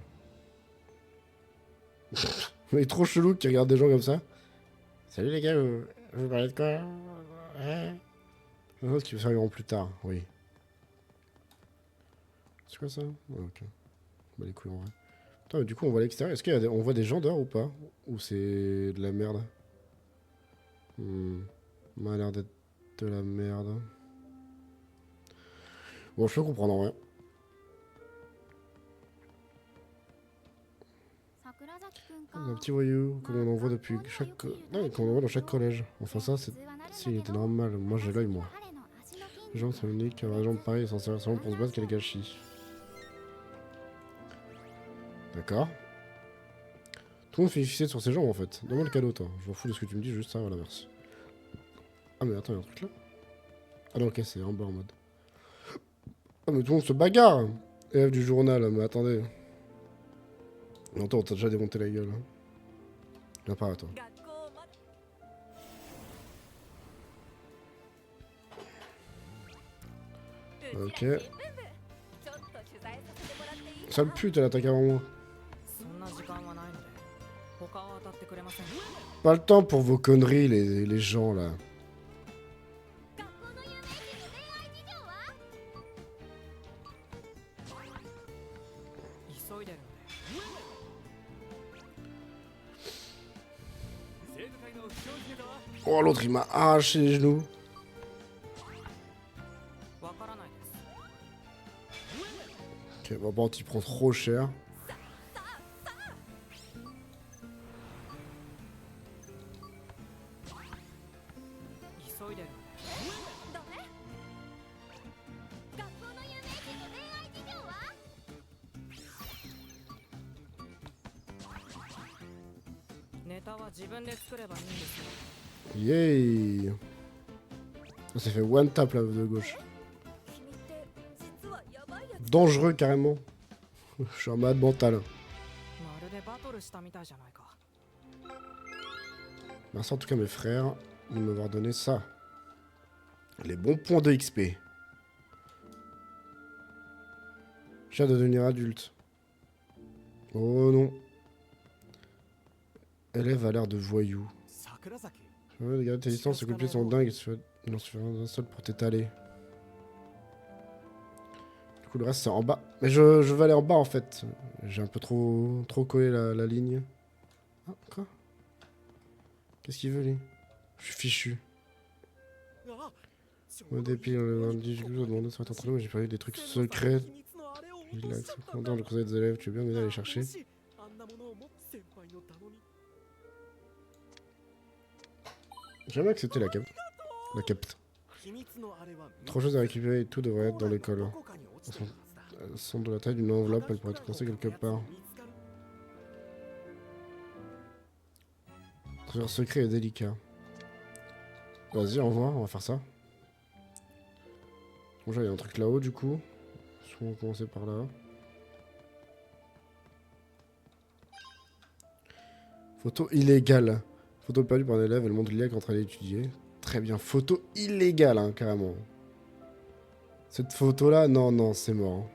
Il est trop chelou qui regarde des gens comme ça. Salut les gars, vous parlez de quoi? Je pense qu'ils serviront plus tard, oui. C'est quoi ça? Ouais, ok. Bah les couilles en vrai. Putain, mais du coup on voit l'extérieur. Est-ce qu'on voit des gens dehors ou pas? Ou c'est de la merde? Ça a l'air d'être de la merde. Bon, je peux comprendre en vrai. Un petit voyou, comme on en voit depuis chaque... Non, comme on en voit dans chaque collège. Enfin ça, c'est... Si, il était normal. Moi, j'ai l'œil, moi. Les gens sont uniques, avoir des gens pareils, ils s'en servent seulement pour se battre, quel gâchis. D'accord. Tout le monde fait fixer sur ses jambes, en fait. Donne-moi le cadeau, toi. Je m'en fous de ce que tu me dis, juste ça, voilà, merci. Ah, mais attends, il y a un truc là. Ah non, ok, c'est en bas en mode. Ah, mais tout le monde se bagarre! Élève du journal, mais attendez. Attends, on t'a déjà démonté la gueule. Hein. Viens par là, toi. Ok. Sale pute, elle attaque avant moi. Pas le temps pour vos conneries, les gens là. Oh, l'autre il m'a arraché les genoux. Ok, bon, bon, il prend trop cher. Yay! On s'est fait one tap là de gauche. Dangereux carrément. Je suis en mode mental. まるでバトルしたみたいじゃないか。 Merci en tout cas mes frères de m'avoir donné ça. Les bons points de XP. Je viens de devenir adulte. Oh non. Élève a l'air de voyou. 桜崎 Ouais, regarde tes distances, ces coups de pied sont dingues. Il en suffit d'un seul pour t'étaler. Du coup le reste c'est en bas. Mais je vais aller en bas en fait. J'ai un peu trop collé la ligne. Ah, quoi? Qu'est-ce qu'il veut lui? Je suis fichu. Au dépit, on a dit, je demandé sur entre nous, mais j'ai pas eu des trucs secrets. Il a content de croiser des élèves, tu veux bien m'aider à les chercher? J'ai jamais accepté la capte. La capte. Trop de choses à récupérer et tout devrait être dans l'école. Elles sont de la taille d'une enveloppe, elles pourraient être coincées quelque part. Trésor secret et délicat. Vas-y, envoie, on va faire ça. Bon, il y a un truc là-haut du coup. On va commencer par là. Photo illégale. Photo perdue par un élève, elle montre l'IA qui est en train d'étudier. Très bien, photo illégale, hein, carrément. Cette photo-là, non, c'est mort. Hein.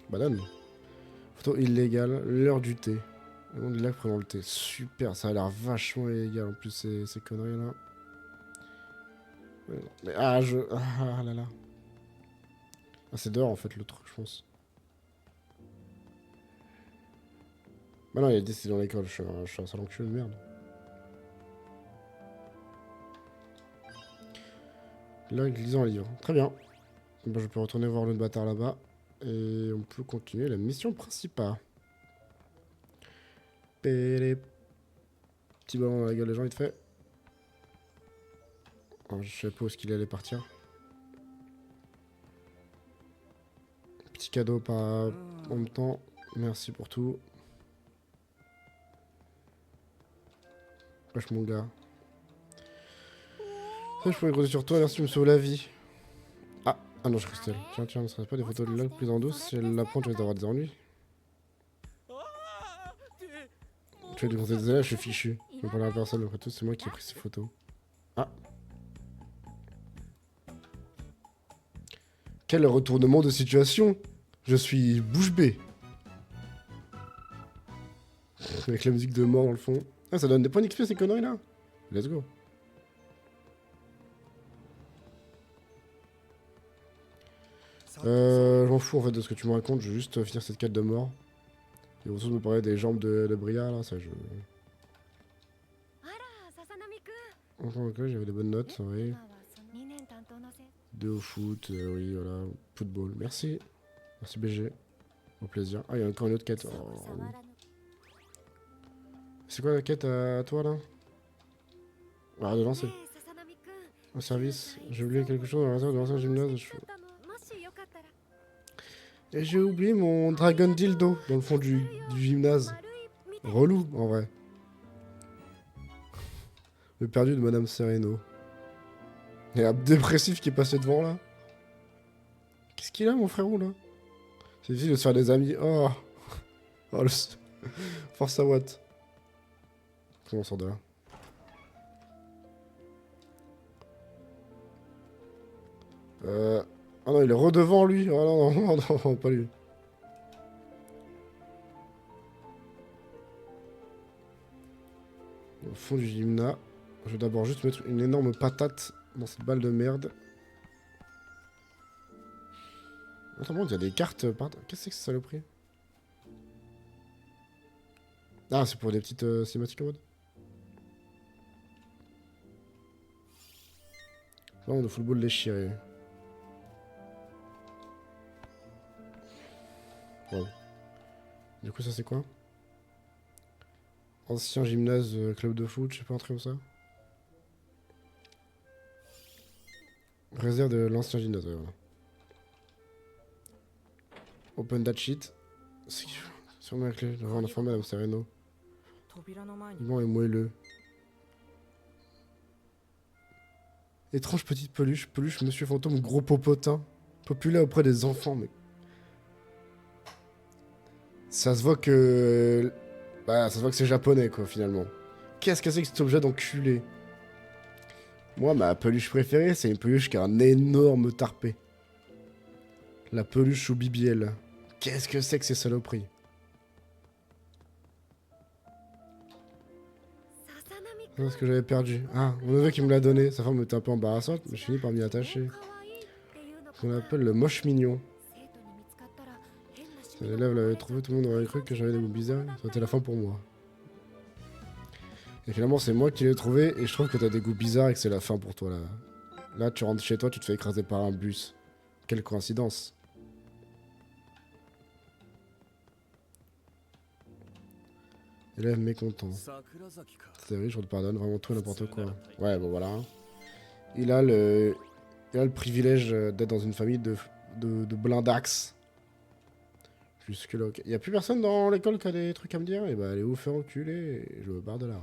Banane. Photo illégale, l'heure du thé. Le monde l'IA prenant le thé. Super, ça a l'air vachement illégal en plus, ces conneries-là. Mais ah là là. Ah, c'est dehors en fait le truc, je pense. Bah non, il a dit c'est dans l'école, je suis un sale enculé de merde. Là, lisant un livre. Très bien. Bah, je peux retourner voir le bâtard là-bas. Et on peut continuer la mission principale. Petit ballon dans la gueule des gens, vite fait. Alors, je sais pas où est-ce qu'il allait partir. Petit cadeau par en même temps. Merci pour tout. Wesh mon gars. Ça, je pourrais compter sur toi, merci, tu me sauves la vie. Ah non, je Christelle. Tiens, ne serait-ce pas des photos de l'œil plus en douce? Si elle la prend, tu vas avoir des ennuis. Tu fais du conseil des élèves, je suis fichu. Mais pour la personne, après tout, c'est moi qui ai pris ces photos. Ah. Quel retournement de situation! Je suis bouche bée. Avec la musique de mort dans le fond. Ah, ça donne des points d'XP ces conneries là. Let's go. Je m'en fous en fait de ce que tu me racontes, je veux juste finir cette quête de mort. Et vous me parler des jambes de Bria là, ça je... Enfin, ok, j'avais des bonnes notes, oui. 2 au foot, oui, voilà, football. Merci. Merci BG. Au plaisir. Ah, il y a encore une autre quête. Oh, oui. C'est quoi la quête à toi là? Arrête de lancer. Au service, j'ai oublié quelque chose dans la réserve de l'ancien gymnase. Et j'ai oublié mon dragon dildo dans le fond du gymnase. Relou en vrai. Le perdu de Madame Sereno. Il y a un dépressif qui est passé devant là. Qu'est-ce qu'il a mon frérot là? C'est difficile de se faire des amis. Oh, oh le... Force à Watt. Comment on sort de là? Ah non, il est redevant lui. Oh non, non, pas lui. Au fond du gymnase. Je vais d'abord juste mettre une énorme patate dans cette balle de merde. Attends, il y a des cartes par... Qu'est-ce que c'est que cette saloperie? Ah, c'est pour des petites cinématiques en mode. Vraiment de football déchiré. Wow. Du coup, ça c'est quoi? Ancien gymnase, club de foot, je sais pas, un truc comme ça. Réserve de l'ancien gymnase, ouais, voilà. Open that shit. C'est sûrement la clé, je vais en informer Madame Sereno. Bon et moelleux. Étrange petite peluche, Monsieur Fantôme, gros popotin. Populaire auprès des enfants, mais Ça se voit que... Bah, ça se voit que c'est japonais, quoi, finalement. Qu'est-ce que c'est que cet objet d'enculé? Moi, ma peluche préférée, c'est une peluche qui a un énorme tarpé. La peluche au BBL. Qu'est-ce que c'est que ces saloperies? Qu'est-ce que j'avais perdu? Ah, mon neveu qui me l'a donné. Sa femme était un peu embarrassante, mais je finis par m'y attacher. Ce qu'on appelle le moche mignon. Si l'élève l'avait trouvé, tout le monde aurait cru que j'avais des goûts bizarres. C'était la fin pour moi. Et finalement, c'est moi qui l'ai trouvé, et je trouve que t'as des goûts bizarres et que c'est la fin pour toi, là. Là, tu rentres chez toi, tu te fais écraser par un bus. Quelle coïncidence. Élève mécontent. C'est vrai, je te pardonne vraiment tout et n'importe quoi. Ouais, bon voilà. Il a le privilège d'être dans une famille de blindax. Jusque là, ok. Y a plus personne dans l'école qui a des trucs à me dire? Et bah allez vous faire enculer et je me barre de là.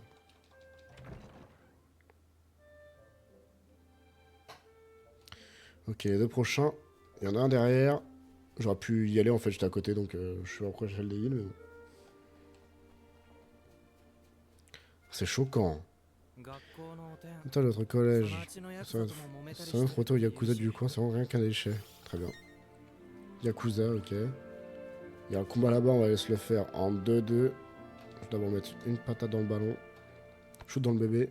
Ok, les deux prochains. Il y en a un derrière. J'aurais pu y aller en fait, j'étais à côté donc je suis après l'échelle des îles. Mais... C'est choquant. Putain, notre collège. C'est un photo Yakuza du coin, c'est vraiment rien qu'un déchet. Très bien. Yakuza, ok. Il y a un combat là-bas, on va aller se le faire en 2-2. Je vais d'abord mettre une patate dans le ballon. Shoot dans le bébé.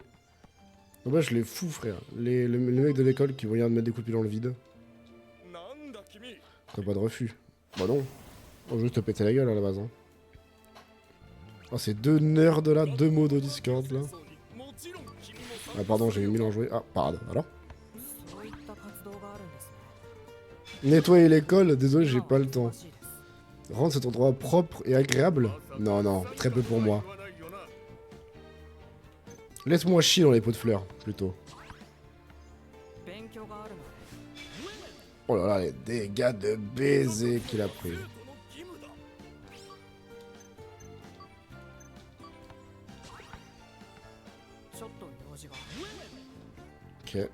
En vrai, je les fous, frère. Les mecs de l'école qui vont venir me mettre des coups de pied dans le vide. T'as pas de refus. Bah non. On veut juste te péter la gueule à la base. Hein. Oh, c'est deux nerds là, deux mots de Discord là. Ah, pardon, j'ai mis l'enjoué. Ah, pardon, alors. Nettoyer l'école, désolé, j'ai pas le temps. Rendre cet endroit propre et agréable? Non, non, très peu pour moi. Laisse-moi chier dans les pots de fleurs, plutôt. Oh là là, les dégâts de baiser qu'il a pris. Ok.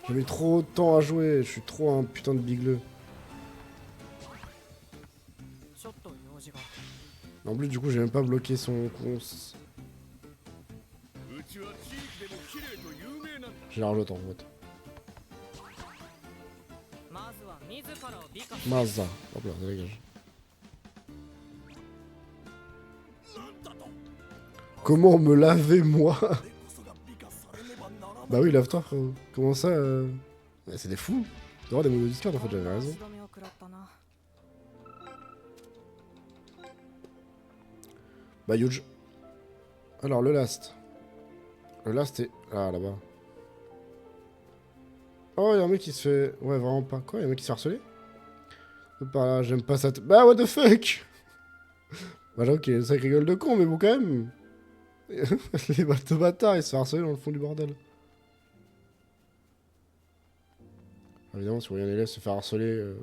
J'ai mis trop de temps à jouer, je suis trop un putain de bigleux. En plus, du coup, j'ai même pas bloqué son cons. J'ai large le temps, en fait. Maza. Hop là, ça dégage. Comment me laver, moi? Bah oui, lave-toi, frérot. Comment ça C'est des fous. Tu dois avoir des mots de Discord, en fait, j'avais raison. Bah, huge. Alors, le last. Le last est... Ah, là-bas. Oh, y'a un mec qui se fait... Ouais, vraiment pas. Quoi, y'a un mec qui se fait harceler? Par là, j'aime pas ça. Bah, what the fuck? Bah, j'avoue qu'il y a une sacrée gueule de con, mais bon, quand même. Les bateaux bâtards, ils se font harceler dans le fond du bordel. Évidemment, si vous voyez un élève se faire harceler,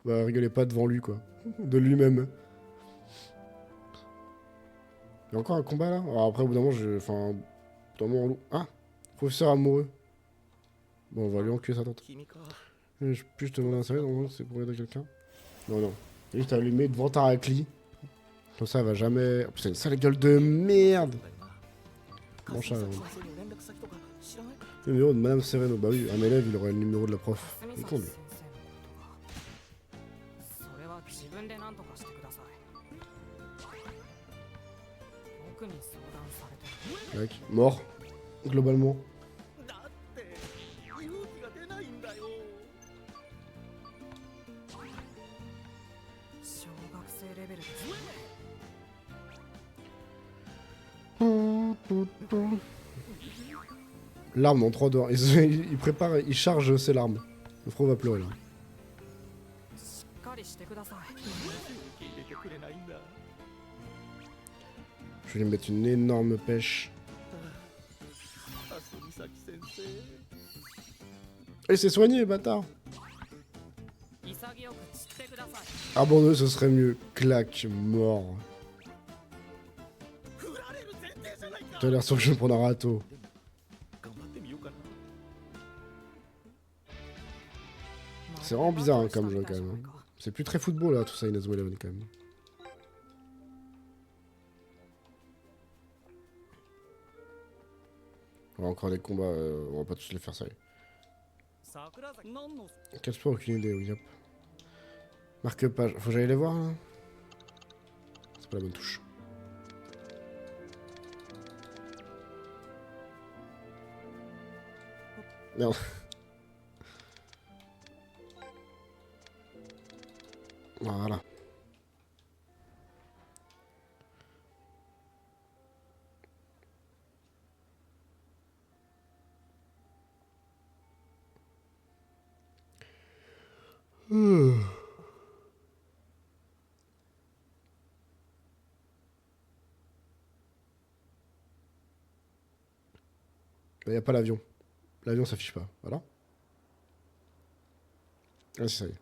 bah, rigolez pas devant lui, quoi. De lui-même. Il y a encore un combat, là? Alors, après, au bout d'un moment, Enfin... Au bout d'un moment, ah! Professeur amoureux. Bon, on va lui enculer sa tante. Puis-je te demander un service? Non, c'est pour aider quelqu'un? Non, non. Il est juste allumé devant Tarakli. Comme ça, elle va jamais... Oh, c'est une sale gueule de merde! Bon chat, le numéro de Madame Sereno. Bah oui, un élève, il aurait le numéro de la prof. Il est con, lui. Mec, mort. Globalement. L'arme en 3 dehors. Il prépare, il charge ses larmes. Le front va pleurer là. Je vais lui mettre une énorme pêche. Et c'est soigné, bâtard. Abandonner, ce serait mieux. Clac, mort. Tu as l'air sûr que je vais prendre un râteau. C'est vraiment bizarre hein, comme jeu quand même. Hein. C'est plus très football là, tout ça, Inazuma Eleven quand même. On va encore des combats, on va pas tous les faire ça. Quel sport, aucune idée, oui, hop. Marque-page, faut que j'aille les voir là. C'est pas la bonne touche. Merde. Voilà. Il n'y a pas l'avion. L'avion s'affiche pas. Voilà. Ah, si, ça y est.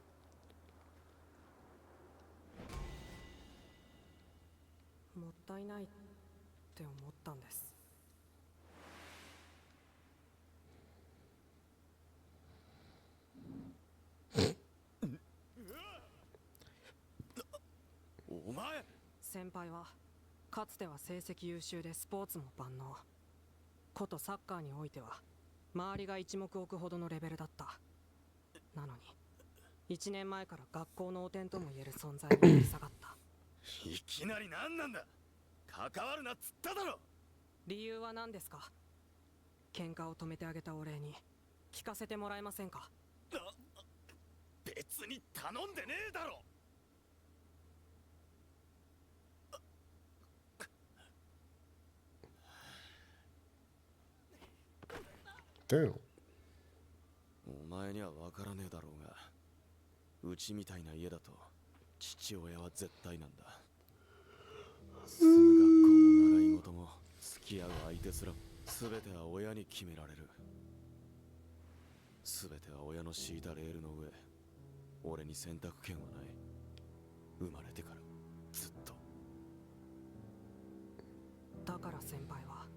お前先輩はかつては成績優秀でスポーツも万能。ことサッカーにおいては周りが一目置くほどのレベルだった。なのに1年前から学校の汚点とも言える存在になり下がった。いきなり何なんだ。関わるなっつっただろ。理由は何ですか。喧嘩を止めてあげたお礼に聞かせてもらえませんか。別に頼んでねえだろ。Damn. お前には分からねえだろうが、うちみたいな家だと父親は絶対なんだ。住む学校も習い事も付き合う相手すら全ては親に決められる。全ては親の敷いたレールの上、俺に選択権はない。生まれてからずっと。だから先輩は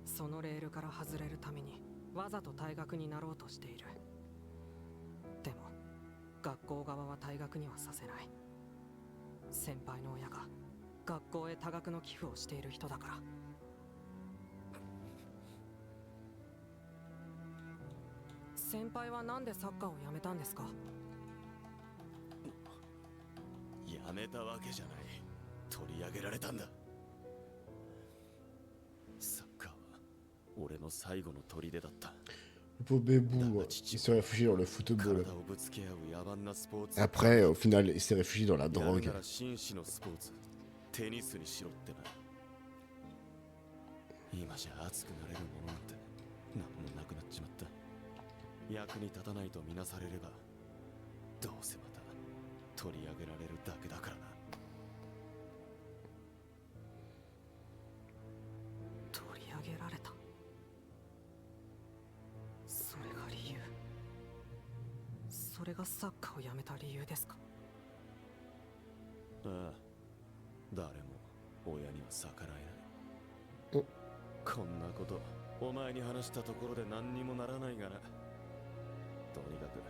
そのレールから外れるためにわざと退学になろうとしている。でも学校側は退学にはさせない。先輩の親が学校へ多額の寄付をしている人だから。先輩はなんでサッカーをやめたんですか。やめたわけじゃない。取り上げられたんだ。サッカーは俺の最後の砦だった。Le pauvre Bébou, il s'est réfugié dans le football. 体をぶつけ合う野蛮なスポーツ。 Après, au final, il s'est réfugié dans la やる drogue. なら紳士のスポーツ、テニスにしろってな。今じゃ熱くなれるものなんて何もなくなっちまった。役に立たないとみなされれば、どうせまた取り上げられるだけだからな。取り上げられた。それが理由。それがサッカーをやめた理由ですか。ああ、誰も親には逆らえない。こんなことお前に話したところで何にもならないがな。とにかく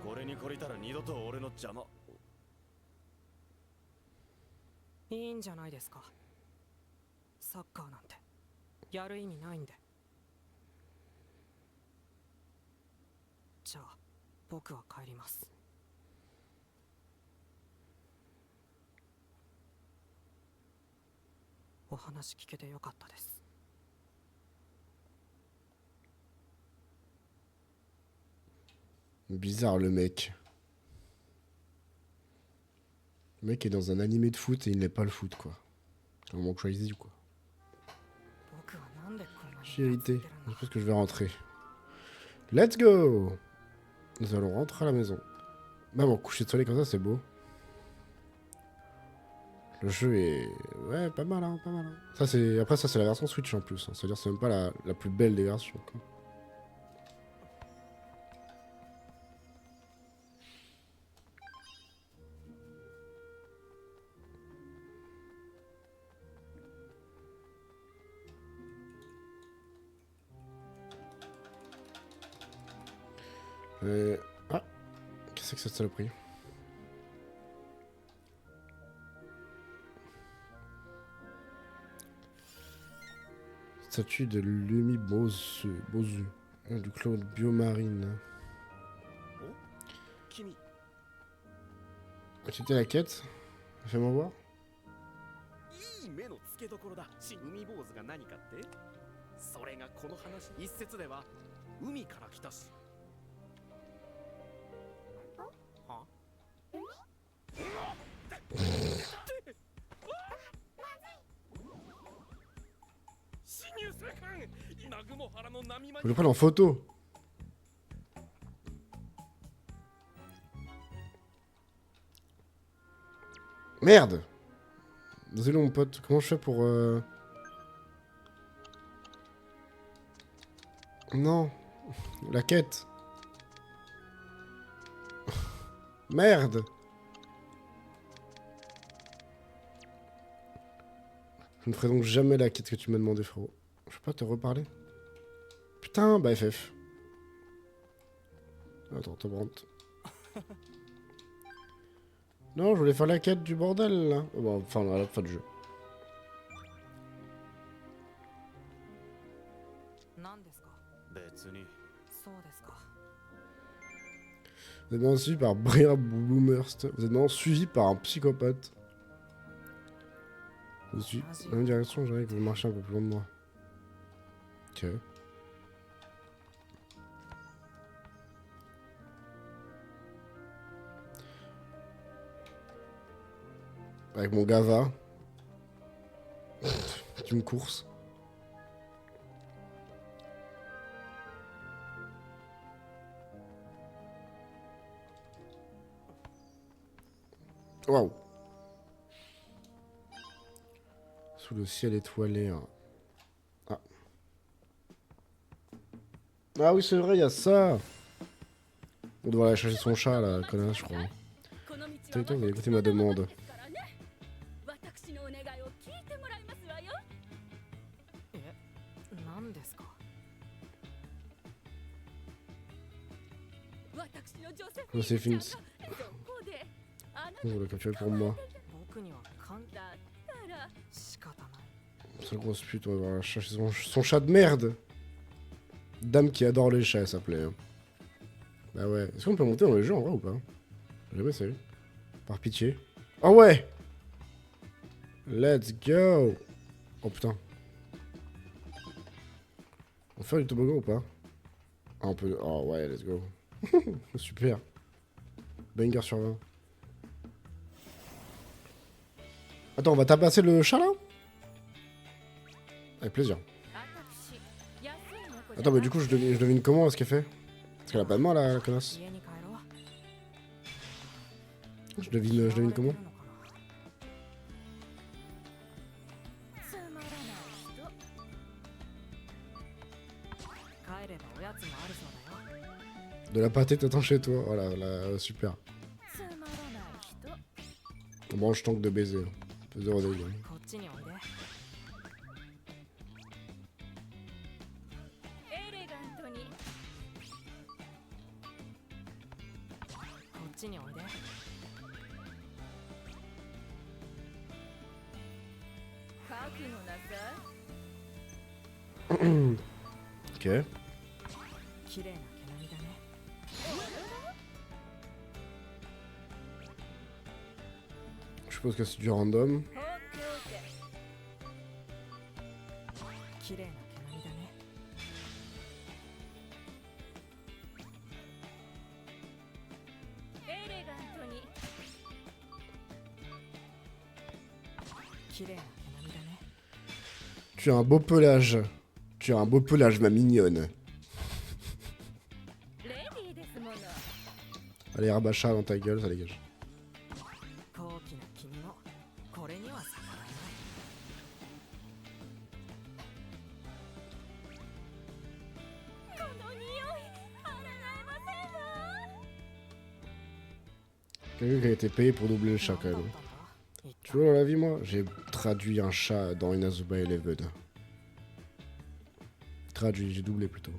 これに懲りたら二度と俺の邪魔。いいんじゃないですか。サッカーなんてやる意味ないんで。じゃあ僕は帰ります。お話聞けてよかったです。Bizarre le mec. Le mec est dans un animé de foot et il n'est pas le foot quoi. On manque choisi quoi. Je suis irrité. Je pense que je vais rentrer. Let's go. Nous allons rentrer à la maison. Même en coucher de soleil comme ça c'est beau. Le jeu est... Ouais pas mal hein, pas mal hein. Ça c'est... Après ça c'est la version Switch en plus. Hein. C'est-à-dire c'est même pas la plus belle des versions quoi. Ah, qu'est-ce c'est que cette saloperie? Statue de Lumi Bozu, du cloud biomarine. C'était la quête? Fais-moi voir. いい目の付けどころだ。海坊主が何かって？それがこの話一説では海から来たし。は？侵入するかん。南雲原の波間 Je le prends en photo. Merde! Désolé mon pote, comment je fais pour... Non! La quête! Merde! Je ne ferai donc jamais la quête que tu m'as demandé, frérot. Je peux pas te reparler? Putain, bah FF. Attends, te branche. Non, je voulais faire la quête du bordel, là. Bon, enfin, à la fin du jeu. Vous êtes maintenant suivi par Bria Bloomhurst. Vous êtes maintenant suivi par un psychopathe. Je suis dans la même direction, j'aimerais que vous marchiez un peu plus loin de moi. Ok. Avec mon Gava. Tu me courses. Waouh. Sous le ciel étoilé. Hein. Ah. Ah oui, c'est vrai, il y a ça. On doit aller chercher son chat, là, connasse, je crois. T'as vous avez écouté ma demande. Joséphine. Vous la capturez pour moi. Sale grosse pute, on va voir chercher son chat de merde. Dame qui adore les chats, elle s'appelait. Hein. Bah ouais. Est-ce qu'on peut monter dans les jeux en vrai ou pas? Jamais essayé. Par pitié. Oh ouais! Let's go! Oh putain. On fait du toboggan ou pas? Ah, on peut... Oh ouais, let's go. Super. Banger sur 20. Attends, on va tabasser le chat là? Avec plaisir. Attends, mais du coup, je devine comment ce qu'elle fait? Parce qu'elle a pas de main là, la connasse. Je devine comment? De la pâtée t'attends chez toi. Voilà, là, super. Bon, je tente de baiser. Zéro dégâts. Ok. Je suppose que c'est du random. Tu as un beau pelage. Tu as un beau pelage, ma mignonne. Allez, rabacha dans ta gueule, ça dégage. Quelqu'un qui a été payé pour doubler le chat quand même. Tu vois dans la vie moi, j'ai traduit un chat dans Inazuba Eleven. Traduit, j'ai doublé plutôt.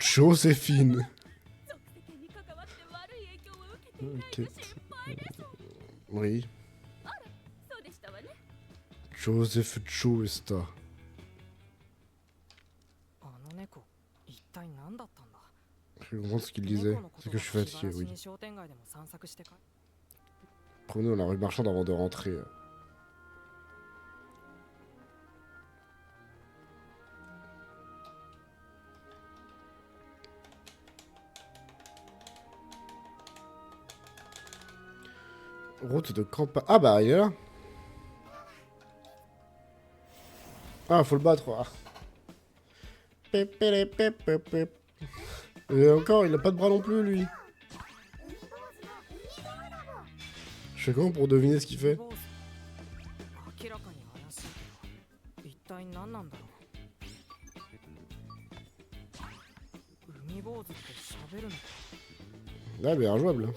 Joséphine. Ok. Oui. そうでしたわね。 Joseph Joestar. あの猫一体何だったんだ。 Je comprends ce qu'il disait. C'est que je suis fatigué, oui. 商店街でも散策してか。 Promenez dans la rue marchande avant de rentrer. Route de campagne. Ah bah il est là. Ah faut le battre. Ah. Pépélé, pépé, pép. Et encore il a pas de bras non plus lui. Je fais comment pour deviner ce qu'il fait? 明らかに怪しいけど一体何なんだろう。海坊主って喋るのか。 Ah mais injouable.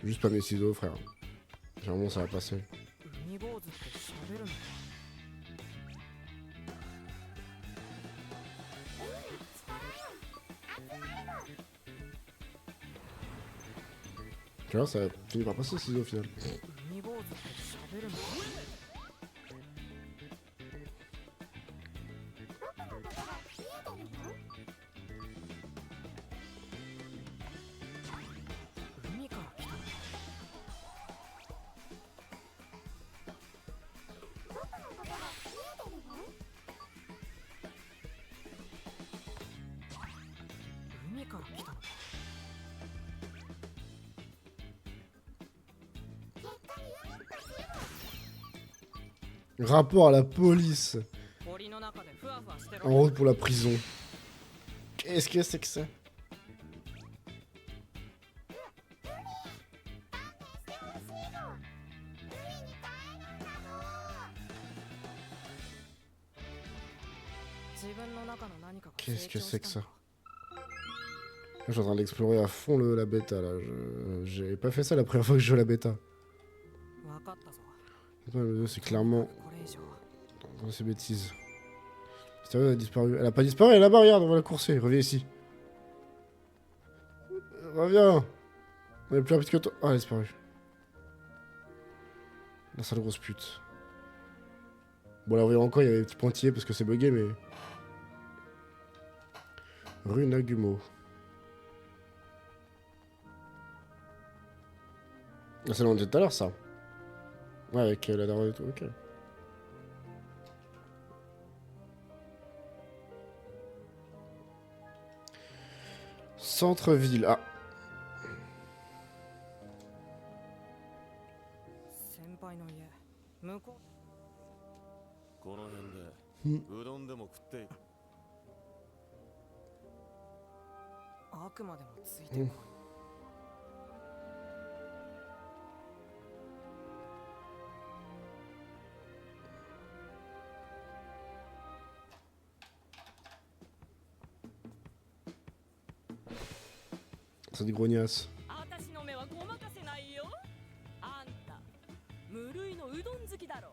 Juste pas mes ciseaux frère. Généralement ça va passer. 海坊主って喋るのか。 Tu vois ça finit par passer les ciseaux au final. 海坊主って喋るのか。 海から来たのか。 海から来たのか。 Rapport à la police. 森の中でふわふわしてろ。 En route pour la prison. Qu'est-ce que c'est que ça? Qu'est-ce que c'est que ça? Je suis en train d'explorer à fond la bêta là. J'ai pas fait ça la première fois que je joue à la bêta. C'est clairement... Oh, c'est bêtise. Sérieux, elle a disparu. Elle a pas disparu, elle est là-bas, regarde, on va la courser. Reviens ici. Reviens. On est plus rapide que toi. Ah, elle a disparu. La sale grosse pute. Bon, là, reviens encore, il y avait des petits pointillés parce que c'est bugué, mais... Rue Nagumo. Ah, c'est là où on était tout à l'heure, ça. Ouais, avec la daronne et tout, ok. Centre-ville, ah. この辺でうどんでも食っていく。あくまでもついてこい。 C'est des grognasses. 私の目はごまかせないよ。あんた無類のうどん好きだろ。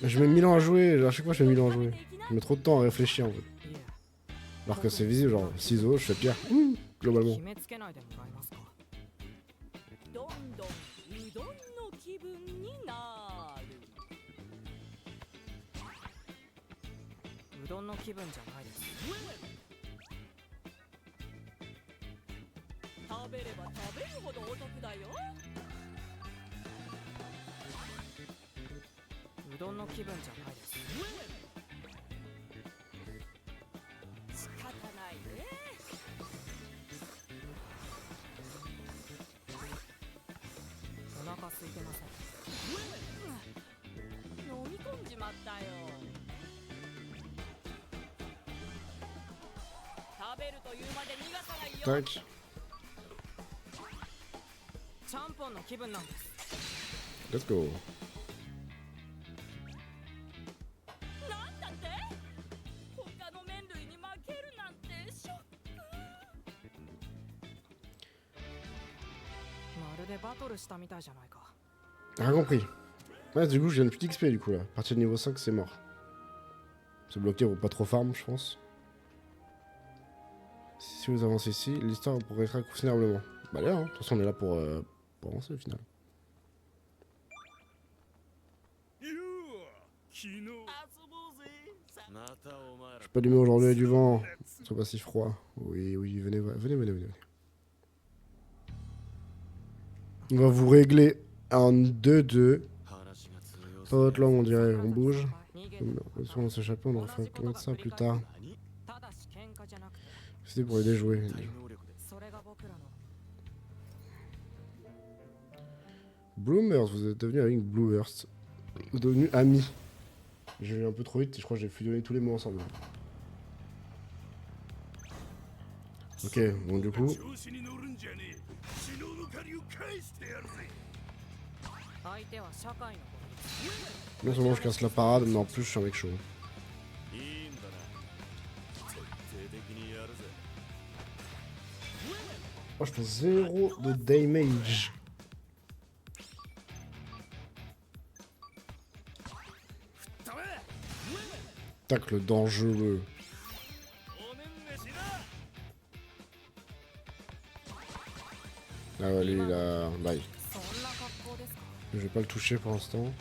Je mets 1000 ans à jouer, à chaque fois je mets 1000 ans à jouer. Je mets trop de temps à réfléchir en fait. Alors que c'est visible, genre ciseaux, je fais pierre. Globalement. Tac. Let's go. Rien compris. Ouais, du coup, je viens de plus d'XP du coup là. À partir de niveau 5, c'est mort. C'est bloqué pour pas trop farm, je pense. Si vous avancez ici, l'histoire progressera considérablement. Bah là, hein. De toute façon, on est là pour avancer au final. よう昨日遊ぼうぜさまたお前ら J'ai pas d'humeur aujourd'hui, il y a du vent. Sois pas si froid. Oui, oui, venez, venez, venez, venez. On va vous régler en 2-2. 話が通用す Pas る votre langue, on dirait. On bouge. 逃げて Si on s'échappe, on refait comme ça plus tard. 何 ただし喧嘩じゃなくて C'était pour les déjouer. 体能力でそれが僕らの Bloomers, vous êtes devenu avec Blueburst. Vous êtes devenu amis. J'ai eu un peu trop vite, je crois que j'ai fusionné tous les mots ensemble. Ok, bon du coup, 調子に乗るんじゃねえ昨日の借りを返してやるぜ相手は社会のゴミ non seulement je casse la parade, mais en plus je suis un mec chaud. いいんだな徹底的にやるぜ Moi je fais 0 de damage. Tacle dangereux. おねんねしな Ah ouais, lui il a... Là, そんな格好ですか je vais pas le toucher pour l'instant.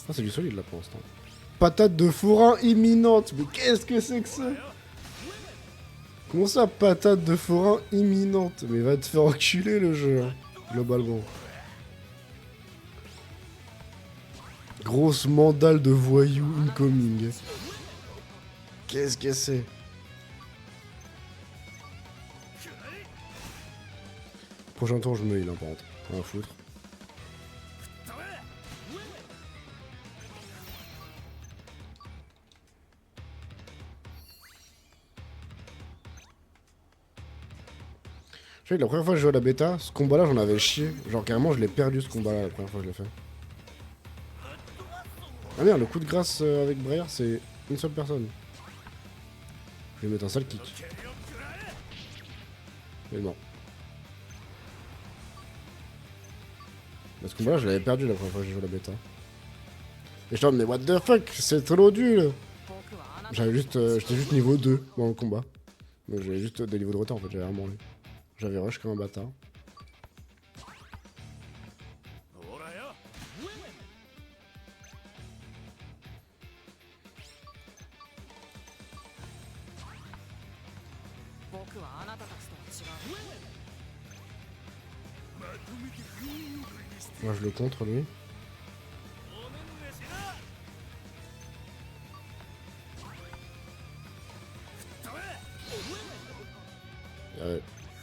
Ah c'est du solide là pour l'instant. Patate de forain imminente. Mais qu'est-ce que c'est que ça? Comment ça, patate de forain imminente? Mais va te faire enculer le jeu, hein, globalement. Grosse mandale de voyou incoming. Qu'est-ce que c'est? Prochain tour, je me heal, hein, par contre. Rien à foutre. Je sais que la première fois que je jouais à la bêta, ce combat-là, j'en avais chié. Genre, carrément, je l'ai perdu ce combat-là la première fois que je l'ai fait. Ah merde, le coup de grâce avec Breyer, c'est une seule personne. Je vais mettre un sale kick. Mais non. Mais ce combat-là, je l'avais perdu la première fois que j'ai joué à la bêta. Et je me mais what the fuck, c'est trop nul. 僕はあなた J'avais juste, j'étais juste niveau 2 dans le combat. Donc j'avais juste des niveaux de retard en fait, j'avais vraiment lu. J'avais rush comme un bâtard. ほらよ僕はあなたたちとは違う まとめて4人送りにして Moi je le contre lui. おねんねしな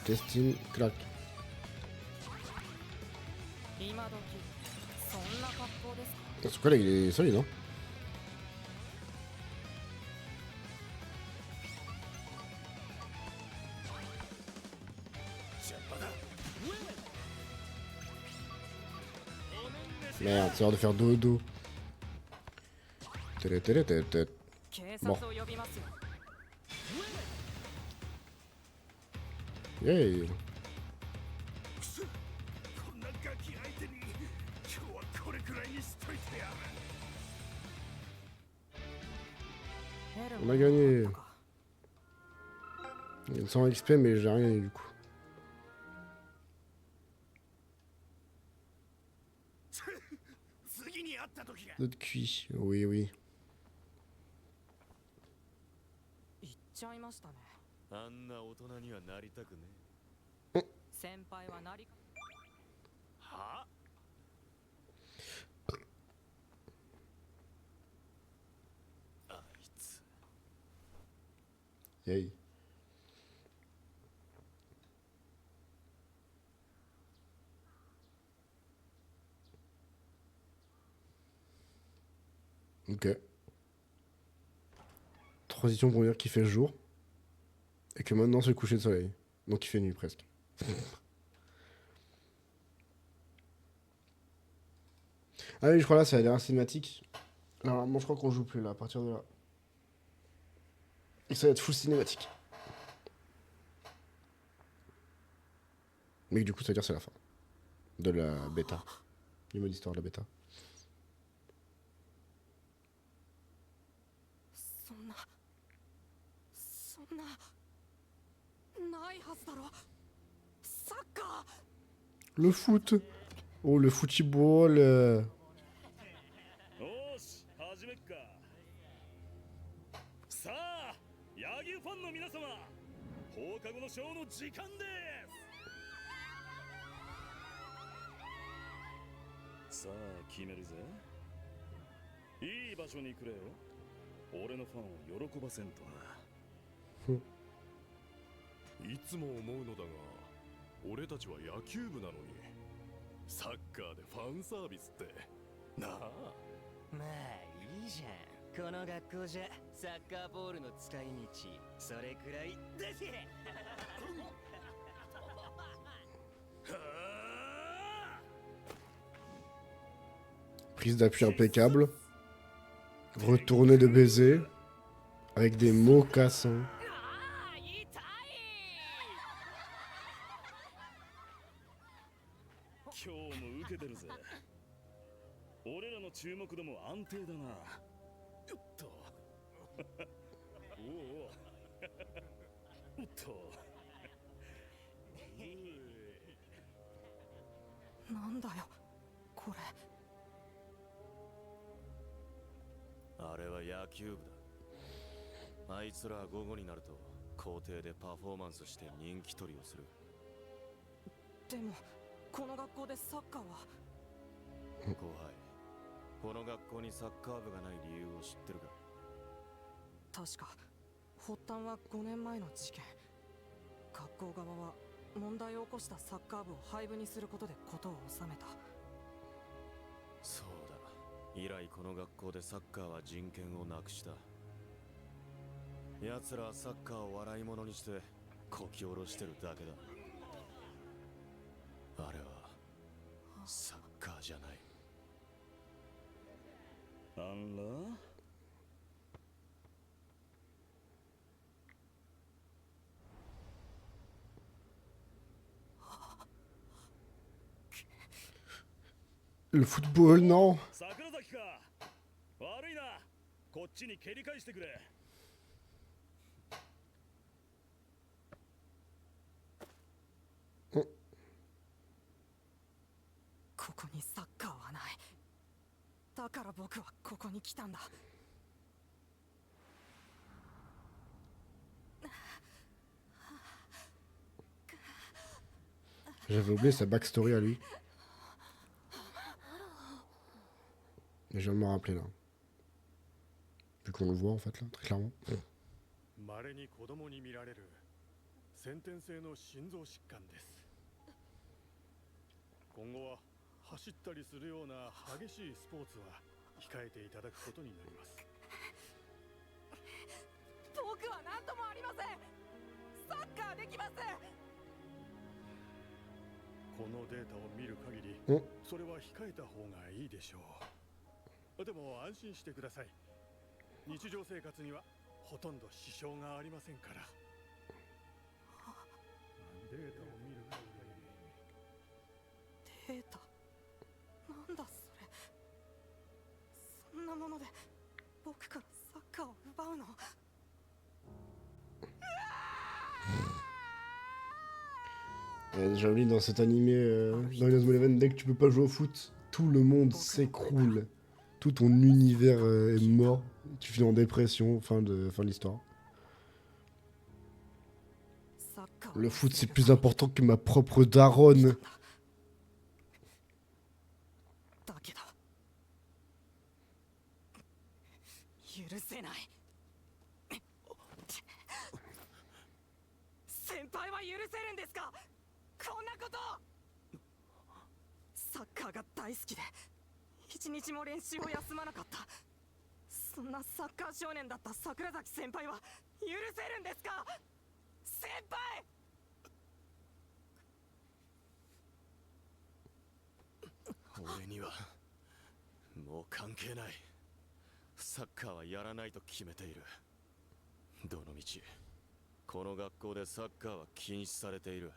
Testing, clac. 今時そんな格好ですか Ce collègue il est solide hein. Merde, c'est l'heure de faire dodo. Télé, télé, télé, télé. 警察を呼びますよ Yay. こんなガキ相手に今日はこれくらいにしといてやる On a gagné. Il y a 100 XP mais j'ai rien gagné du coup. 次に会った時が Notre cuit, oui oui. 言っちゃいましたねあんな大人にはなりたくね先輩はなりはあいつ Yay. Ok. Transition pour dire qu'il fait jour. Et que maintenant c'est le coucher de soleil. Donc il fait nuit presque. Ah oui, je crois là c'est la dernière cinématique. Alors moi je crois qu'on joue plus là à partir de là. Et ça va être full cinématique. Mais du coup ça veut dire c'est la fin. de la bêta. Du mode histoire de la bêta. そんなないはずだろ。サッカー。 Le foot. Oh, le football. よし始めっか。さあ野球ファンの皆様、放課後のショーの時間です。さあ決めるぜ。いい場所にくれよ。俺のファンを喜ばせんとな。いつも思うのだが、俺たちは野球部なのにサッカーでファンサービスってなあ。まあいいじゃん。この学校じゃサッカーボールの使い道それくらいだし。 Prise d'appui impeccable. Retourné de baiser. Avec des mocassins. 今日も受けてるぜ。俺らの注目度も安定だな。よっと。おお。おっと。なんだよこれ。あれは野球部だ。あいつらは午後になると校庭でパフォーマンスして人気取りをする。でもこの学校でサッカーは。後輩、この学校にサッカー部がない理由を知ってるか？確か発端は5年前の事件。学校側は問題を起こしたサッカー部を廃部にすることで事を収めた。そうだ。以来この学校でサッカーは人権をなくした。奴らはサッカーを笑い物にしてこき下ろしてるだけだ。あれはサッカーじゃない。あんらLe football, non. 桜崎か。悪いな。こっちに蹴り返してくれ。ここにサッカーはない。だから僕はここに来たんだ。 J'avais oublié sa backstory à lui. Mais je viens de me rappeler là. Vu qu'on le voit en fait là, très clairement. 稀に子供に見られる先天性の心臓疾患です。今後は走ったりするような激しいスポーツは控えていただくことになります。僕は何ともありません。サッカーできません。このデータを見る限りそれは控えた方がいいでしょう。でも安心してください。日常生活にはほとんど支障がありませんから。データを見る限り。データなんだそれ。そんなもので僕からサッカーを奪うの。 J'ai envie dans cet animé, dans Inazuma Eleven, dès que tu peux pas jouer au foot, tout le monde s'écroule. Tout ton univers est mort. Tu finis en dépression, fin de l'histoire. Le foot c'est plus important que ma propre daronne. 許せない。先輩は許せるんですか？こんなこと。サッカーが大好きで一日も練習を休まなかった。そんなサッカー少年だった桜崎先輩は許せるんですか？先輩。俺にはもう関係ない。サッカーはやらないと決めている。どのみちこの学校でサッカーは禁止されている。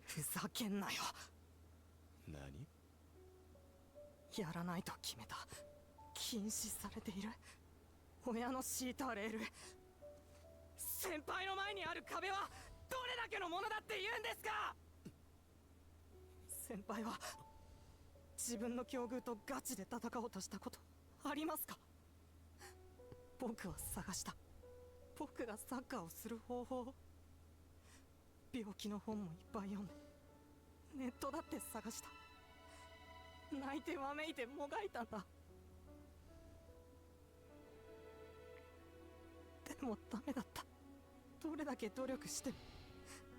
ふざけんなよ。何？やらないと決めた。禁止されている親の敷いたレール。先輩の前にある壁はどれだけのものだって言うんですか。先輩は自分の境遇とガチで戦おうとしたことありますか。僕は探した。僕がサッカーをする方法を。病気の本もいっぱい読んで、ネットだって探した。泣いてわめいてもがいたんだ。でもダメだった。どれだけ努力しても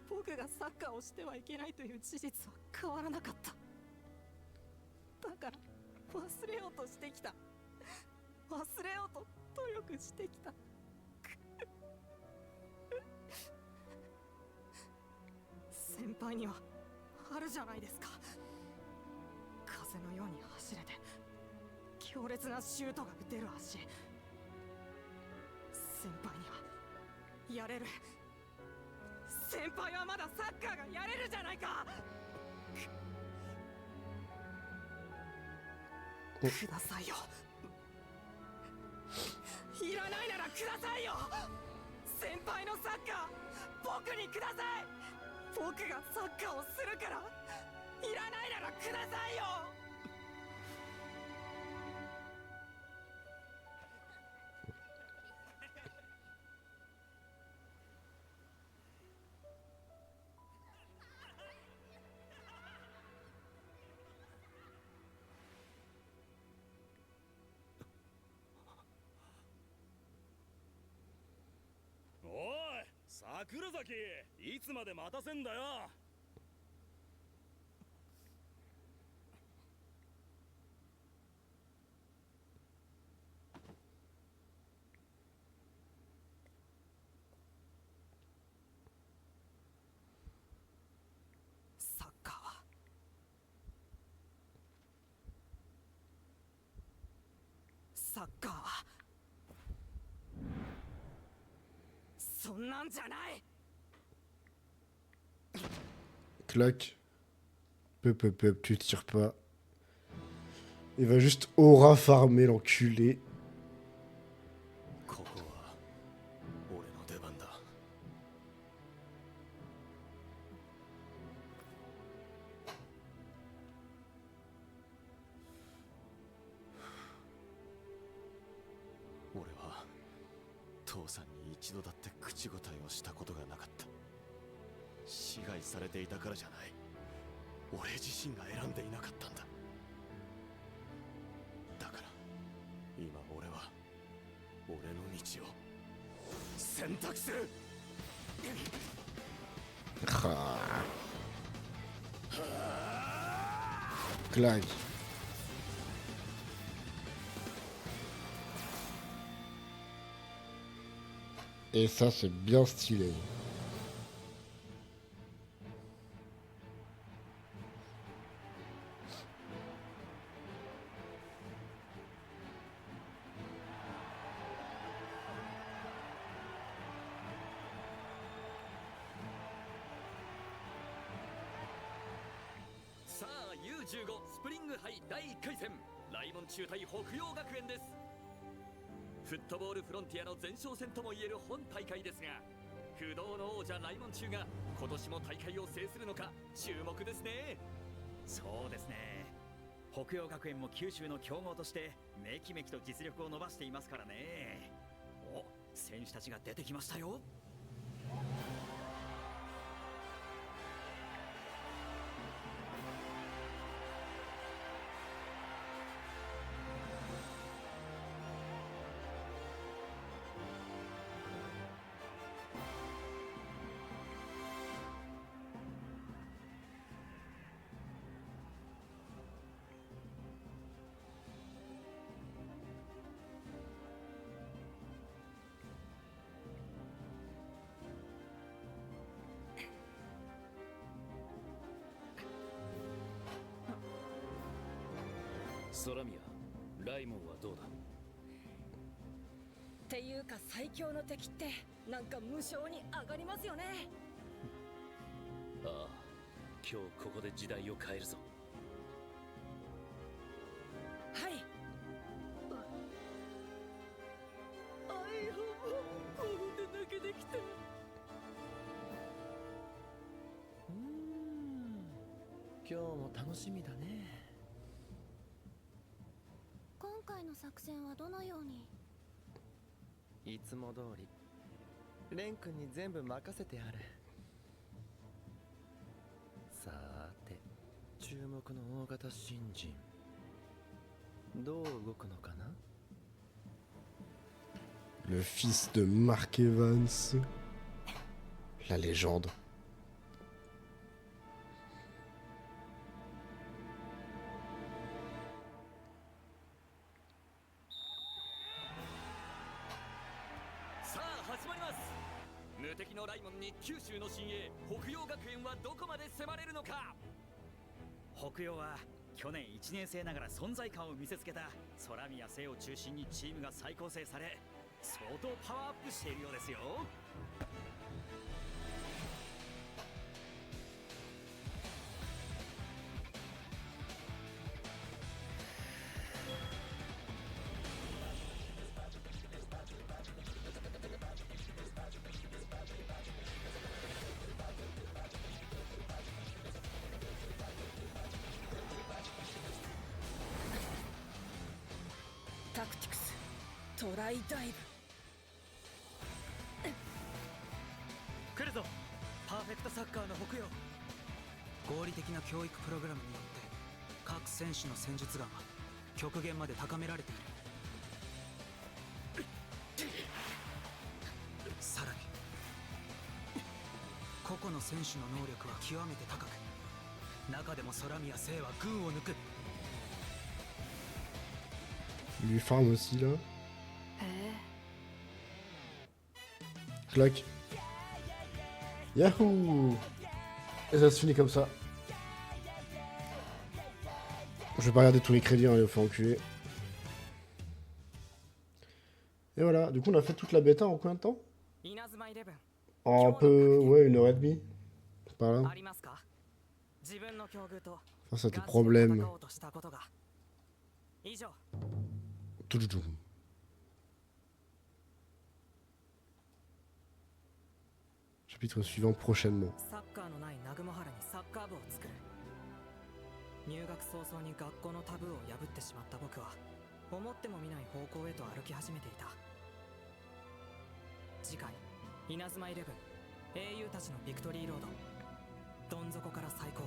僕がサッカーをしてはいけないという事実は変わらなかった。だから忘れようとしてきた。忘れようと努力してきた。先輩にはあるじゃないですか。風のように走れて強烈なシュートが打てる足。先輩にはやれる。先輩はまだサッカーがやれるじゃないか。くださいよ。いらないならくださいよ。先輩のサッカー僕にください。僕がサッカーをするから。いらないならくださいよ。おい桜崎、いつまで待たせんだよ。サッカーはサッカーはそんなんじゃない。Clac. Peu, tu tires pas. Il va juste aura farmer l'enculé. ここは俺の出番だ。俺は父さんに一度だって口答えをしたことがなかった。支配されていたからじゃない。俺自身が選んでいなかったんだ。だから今俺は俺の道を選択する。Clac. Et ça, c'est bien stylé. U15 スプリング杯第1回戦、来門中対北陽学園です。フットボールフロンティアの前哨戦ともいえる本大会ですが、不動の王者来門中が今年も大会を制するのか注目ですね。そうですね。北陽学園も九州の強豪としてめきめきと実力を伸ばしていますからね。お、選手たちが出てきましたよ。空宮、ライモンはどうだ。っていうか最強の敵ってなんか無性に上がりますよね。ああ、今日ここで時代を変えるぞ。はい。アイハム、興奮で泣けてきた。今日も楽しみだね。今回の作戦はどのように？いつも通りレン君に全部任せてある。さーて、注目の大型新人どう動くのかな。 Le fils de Mark Evans, la légende. Ça a 始まります。無敵のライモンに九州の新鋭北洋学園はどこまで迫れるのか。北洋は去年1年生ながら存在感を見せつけた空宮聖を中心にチームが再構成され、相当パワーアップしているようですよ。タクティクストライダイブ。来るぞ、パーフェクトサッカーの北洋。合理的な教育プログラムによって各選手の戦術眼は極限まで高められている。さらに個々の選手の能力は極めて高く、中でも空宮聖は群を抜く。 Il lui farm aussi là. Clac. Yahoo! Et ça se finit comme ça. Je vais pas regarder tous les crédits, hein, il va faire enculer. Et voilà, du coup on a fait toute la bêta en combien de temps? En un peu, ouais, 1h30. Par là. Enfin, ça des problèmes. Chapitre suivant prochainement. 入学早々に学校のタブーを破ってしまった僕は思ってもみない方向へと歩き始めていた。次回稲妻イレブン英雄たちのビクトリーロード、どん底から最高へ。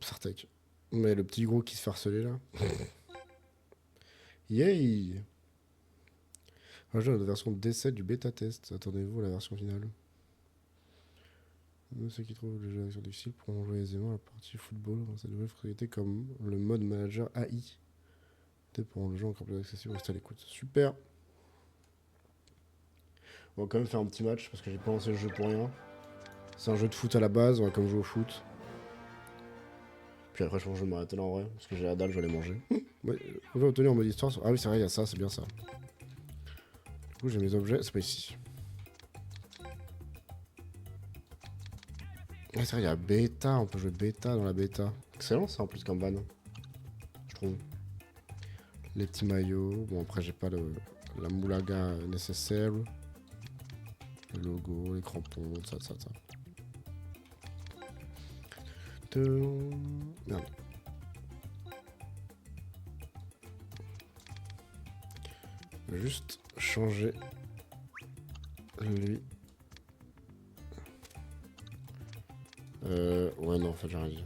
Sartek. Mais le petit gros qui se fait harceler là. Yay! Rejoins la version D7 du bêta test. Attendez-vous à la version finale. Ceux qui trouvent les jeux d'action difficiles pourront jouer aisément la partie football dans cette nouvelle fonctionnalité comme le mode manager AI. Pour rendre le jeu encore plus accessible, restez à l'écoute. Super! On va quand même faire un petit match parce que j'ai pas lancé le jeu pour rien. C'est un jeu de foot à la base, on va comme jouer au foot. Puis après je pense que je vais m'arrêter là en vrai, parce que j'ai la dalle, je vais aller manger. Ouais, on va obtenir en mode histoire. Ah oui c'est vrai, il y a ça, c'est bien ça. Du coup j'ai mes objets, c'est pas ici. Ah c'est vrai, il y a bêta, on peut jouer bêta dans la bêta. Excellent ça en plus comme ban, je trouve. Les petits maillots, bon après j'ai pas la moulaga nécessaire. Le logo, les crampons, ça. Merde. Je vais juste changer lui. Ouais non en fait j'ai rien dit.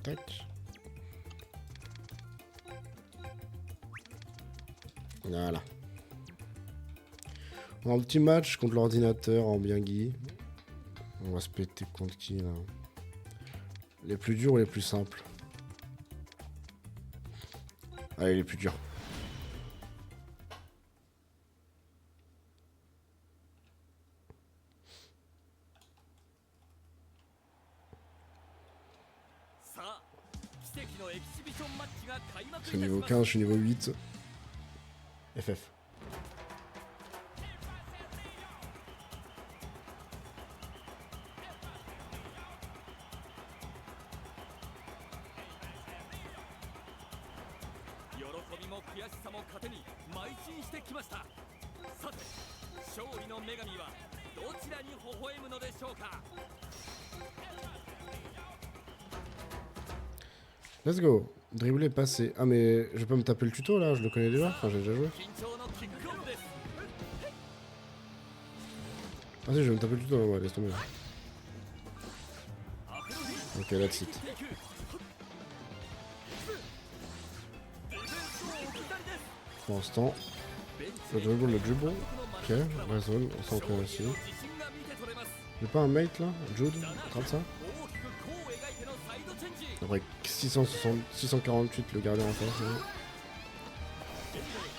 Tac. Voilà. Un petit match contre l'ordinateur en bien Guy. On va se péter contre qui là? Les plus durs ou les plus simples? Allez, les plus durs. C'est niveau 15, je suis niveau 8. FF. Let's go. Dribbler, passer. Ah mais je peux me taper le tuto là, je le connais déjà. Enfin j'ai déjà joué. Ah si, je vais me taper le tuto là, ouais, laisse tomber. Ok, that's it. Pour l'instant, le dribble. Ok, la zone, on s'en connaît aussi. Y'a pas un mate là, Jude, attrape ça. Après 648 le gardien en face.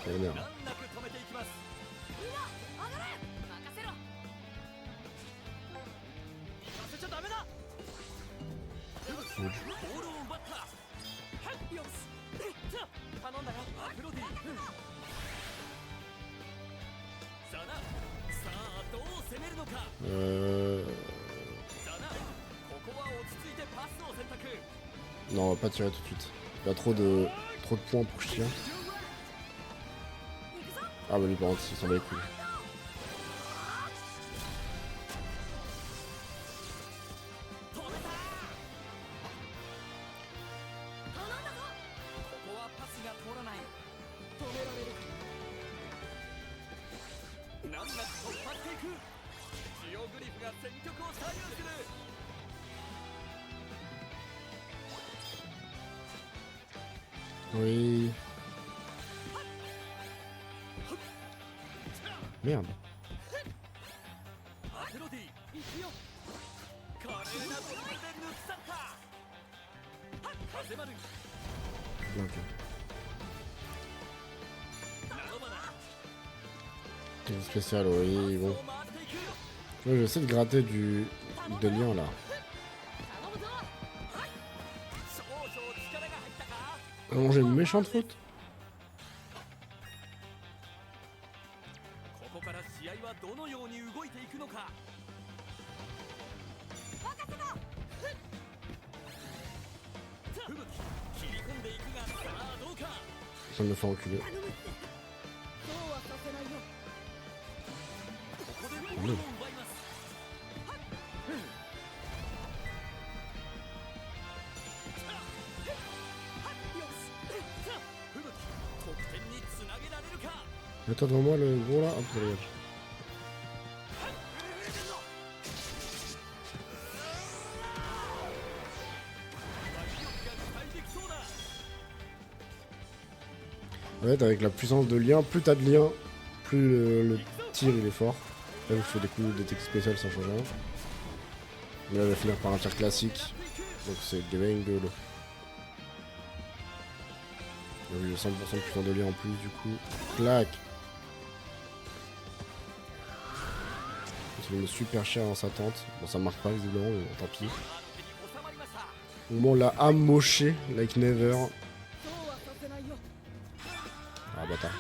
Oh merde. Non, on va pas tirer tout de suite. Il y a trop de points pour que je tire. Ah bah lui par contre, il s'en va les couilles. Oui. Merde. Ok. Quel spécial, oui, bon. Moi j'essaie de gratter des liens là. On j'ai une méchante faute. Ça me fait enculer. Oh, mets-toi devant moi le gros là, hop, regarde. Ouais, avec la puissance de lien, plus t'as de lien, plus le tir il est fort. Là je fais des coups de technique spéciale sans changer rien. Mais là je vais finir par un tir classique. Donc c'est Gengolo. J'ai 100% de puissance de lien en plus du coup. Clac. Il me met super cher dans sa tente. Bon ça marque pas visiblement mais bon, tant pis. Au moment on l'a amoché like never. Ah bâtard.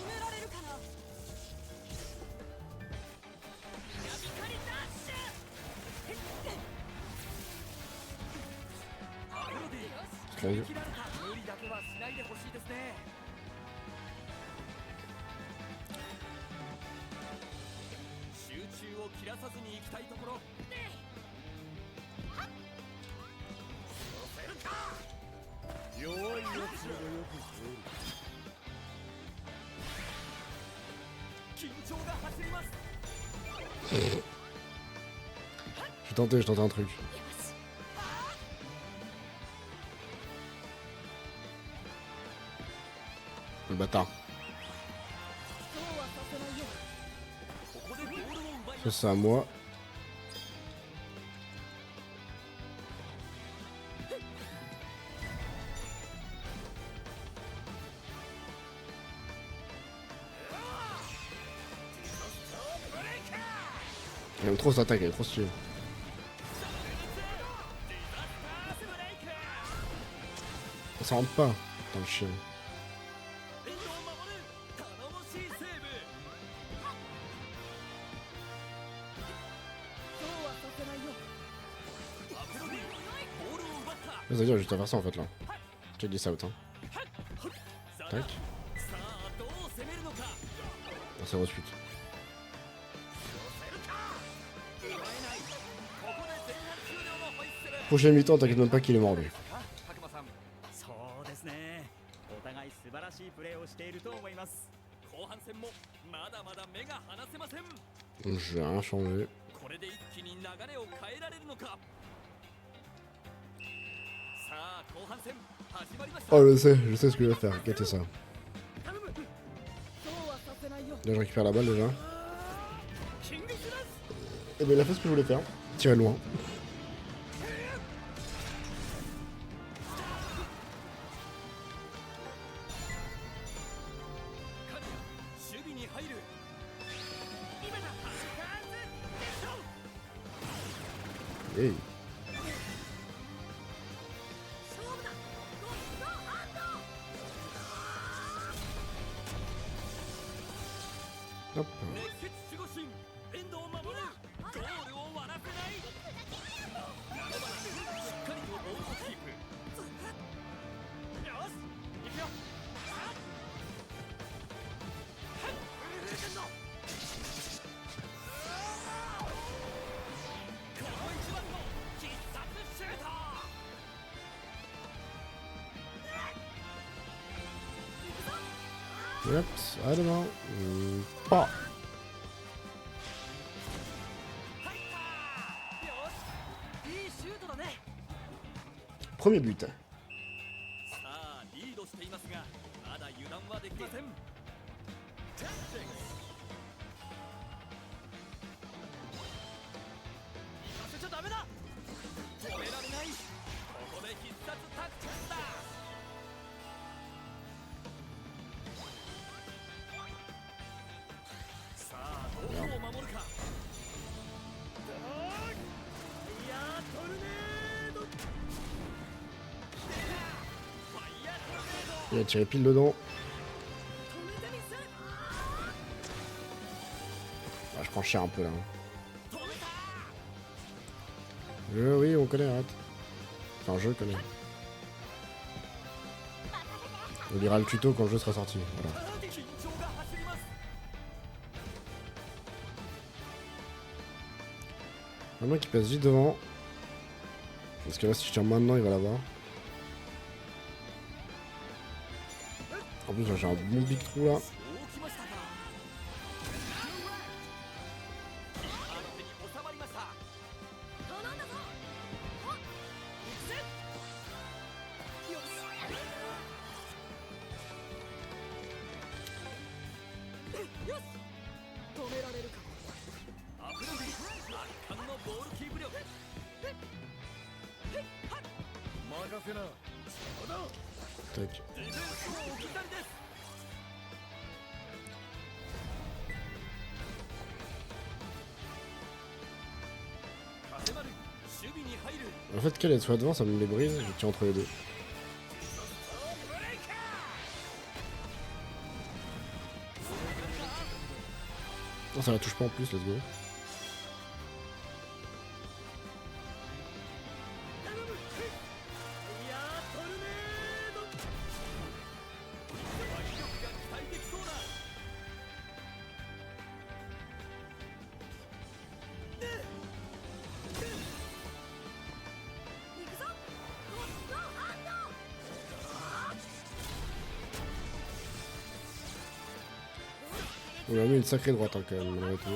Strong. J'ai tenté un truc. Le bâtard. Ça c'est à moi. Il aime trop cette attaque, elle est trop stylée. Ça rentre pas dans le chien. Ça veut dire juste à faire ça en fait là. Check this out. Hein. Tac. Ah, c'est re-suite. Prochaine mi-temps, t'inquiète même pas qu'il est mort lui. そうですね。お互い素晴らしいプレーをしていると思います。後半戦もまだまだ目が離せません。 Je vais rien changer. これで一気に流れを変えられるのか。さあ後半戦始まりました。 Oh, je sais ce que je vais faire. Regardez ça. Là, je récupère la balle déjà. Et ben, il a fait ce que je voulais faire. Tirer loin. Hey. Hop. Yep, I don't know. Pas. Premier but. さあリードしていますがまだ油断はできません。行かせちゃダメだ。止められない。ここで必殺タッチだ。さあどこを守るか。いやトルネード。 Il a tiré pile dedans. Ah, je prends cher un peu là. Oui, on connaît, arrête. Enfin, je connais. On lira le tuto quand le jeu sera sorti. Voilà. Maintenant qu'il passe vite devant. Parce que là, si je tire maintenant, il va l'avoir. En plus, j'ai un bon big trou là. Tac. En fait, qu'elle soit devant, ça me les brise, je tire entre les deux. Non, ça la touche pas en plus, let's go. On a mis une sacrée droite hein, quand même, malgré tout.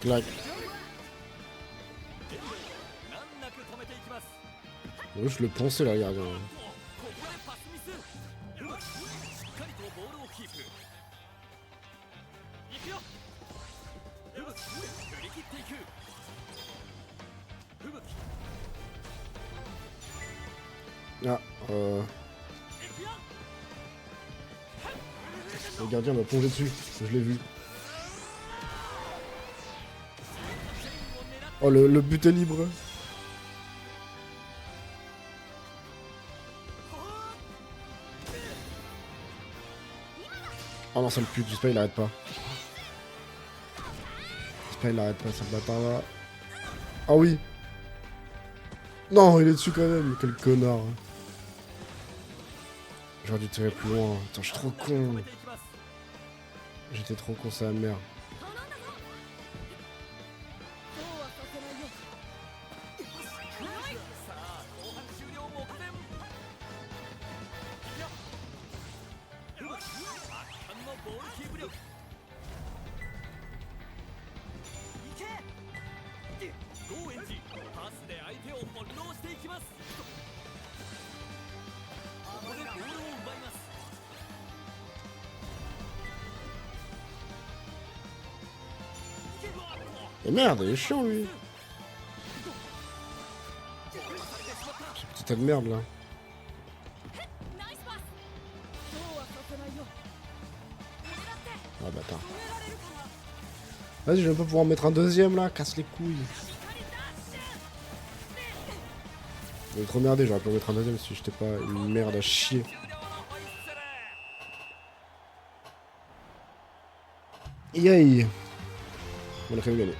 Clac. Je le ponçais là, regarde. Ah, le gardien m'a plongé dessus, je l'ai vu. Oh, le but est libre. Oh non, ça le pute, j'espère qu'il arrête pas. J'espère qu'il arrête pas, ce bâtard là. Ah oui. Non, il est dessus quand même, quel connard. J'aurais dû tirer plus loin. Attends, je suis trop con. J'étais trop con, c'est la merde. Et merde, il est chiant lui. Ce petit tas de merde là. Ah bâtard. Vas-y, je vais pas pouvoir en mettre un deuxième là, casse les couilles. Il est trop merdé, j'aurais pu en mettre un deuxième si j'étais pas une merde à chier. Yay. On a quand même gagné.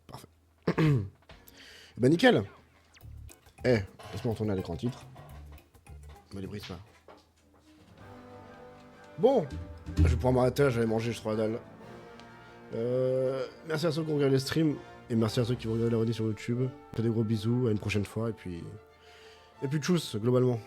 Parfait. Bah nickel. Eh, laisse-moi retourner à l'écran titre. Me débrise pas. Bon, je vais pouvoir m'arrêter là, j'avais mangé, je trouve la dalle. Merci à ceux qui ont regardé le stream. Et merci à ceux qui vont regarder la redit sur YouTube. Des gros bisous, à une prochaine fois. Et puis tchuss, globalement.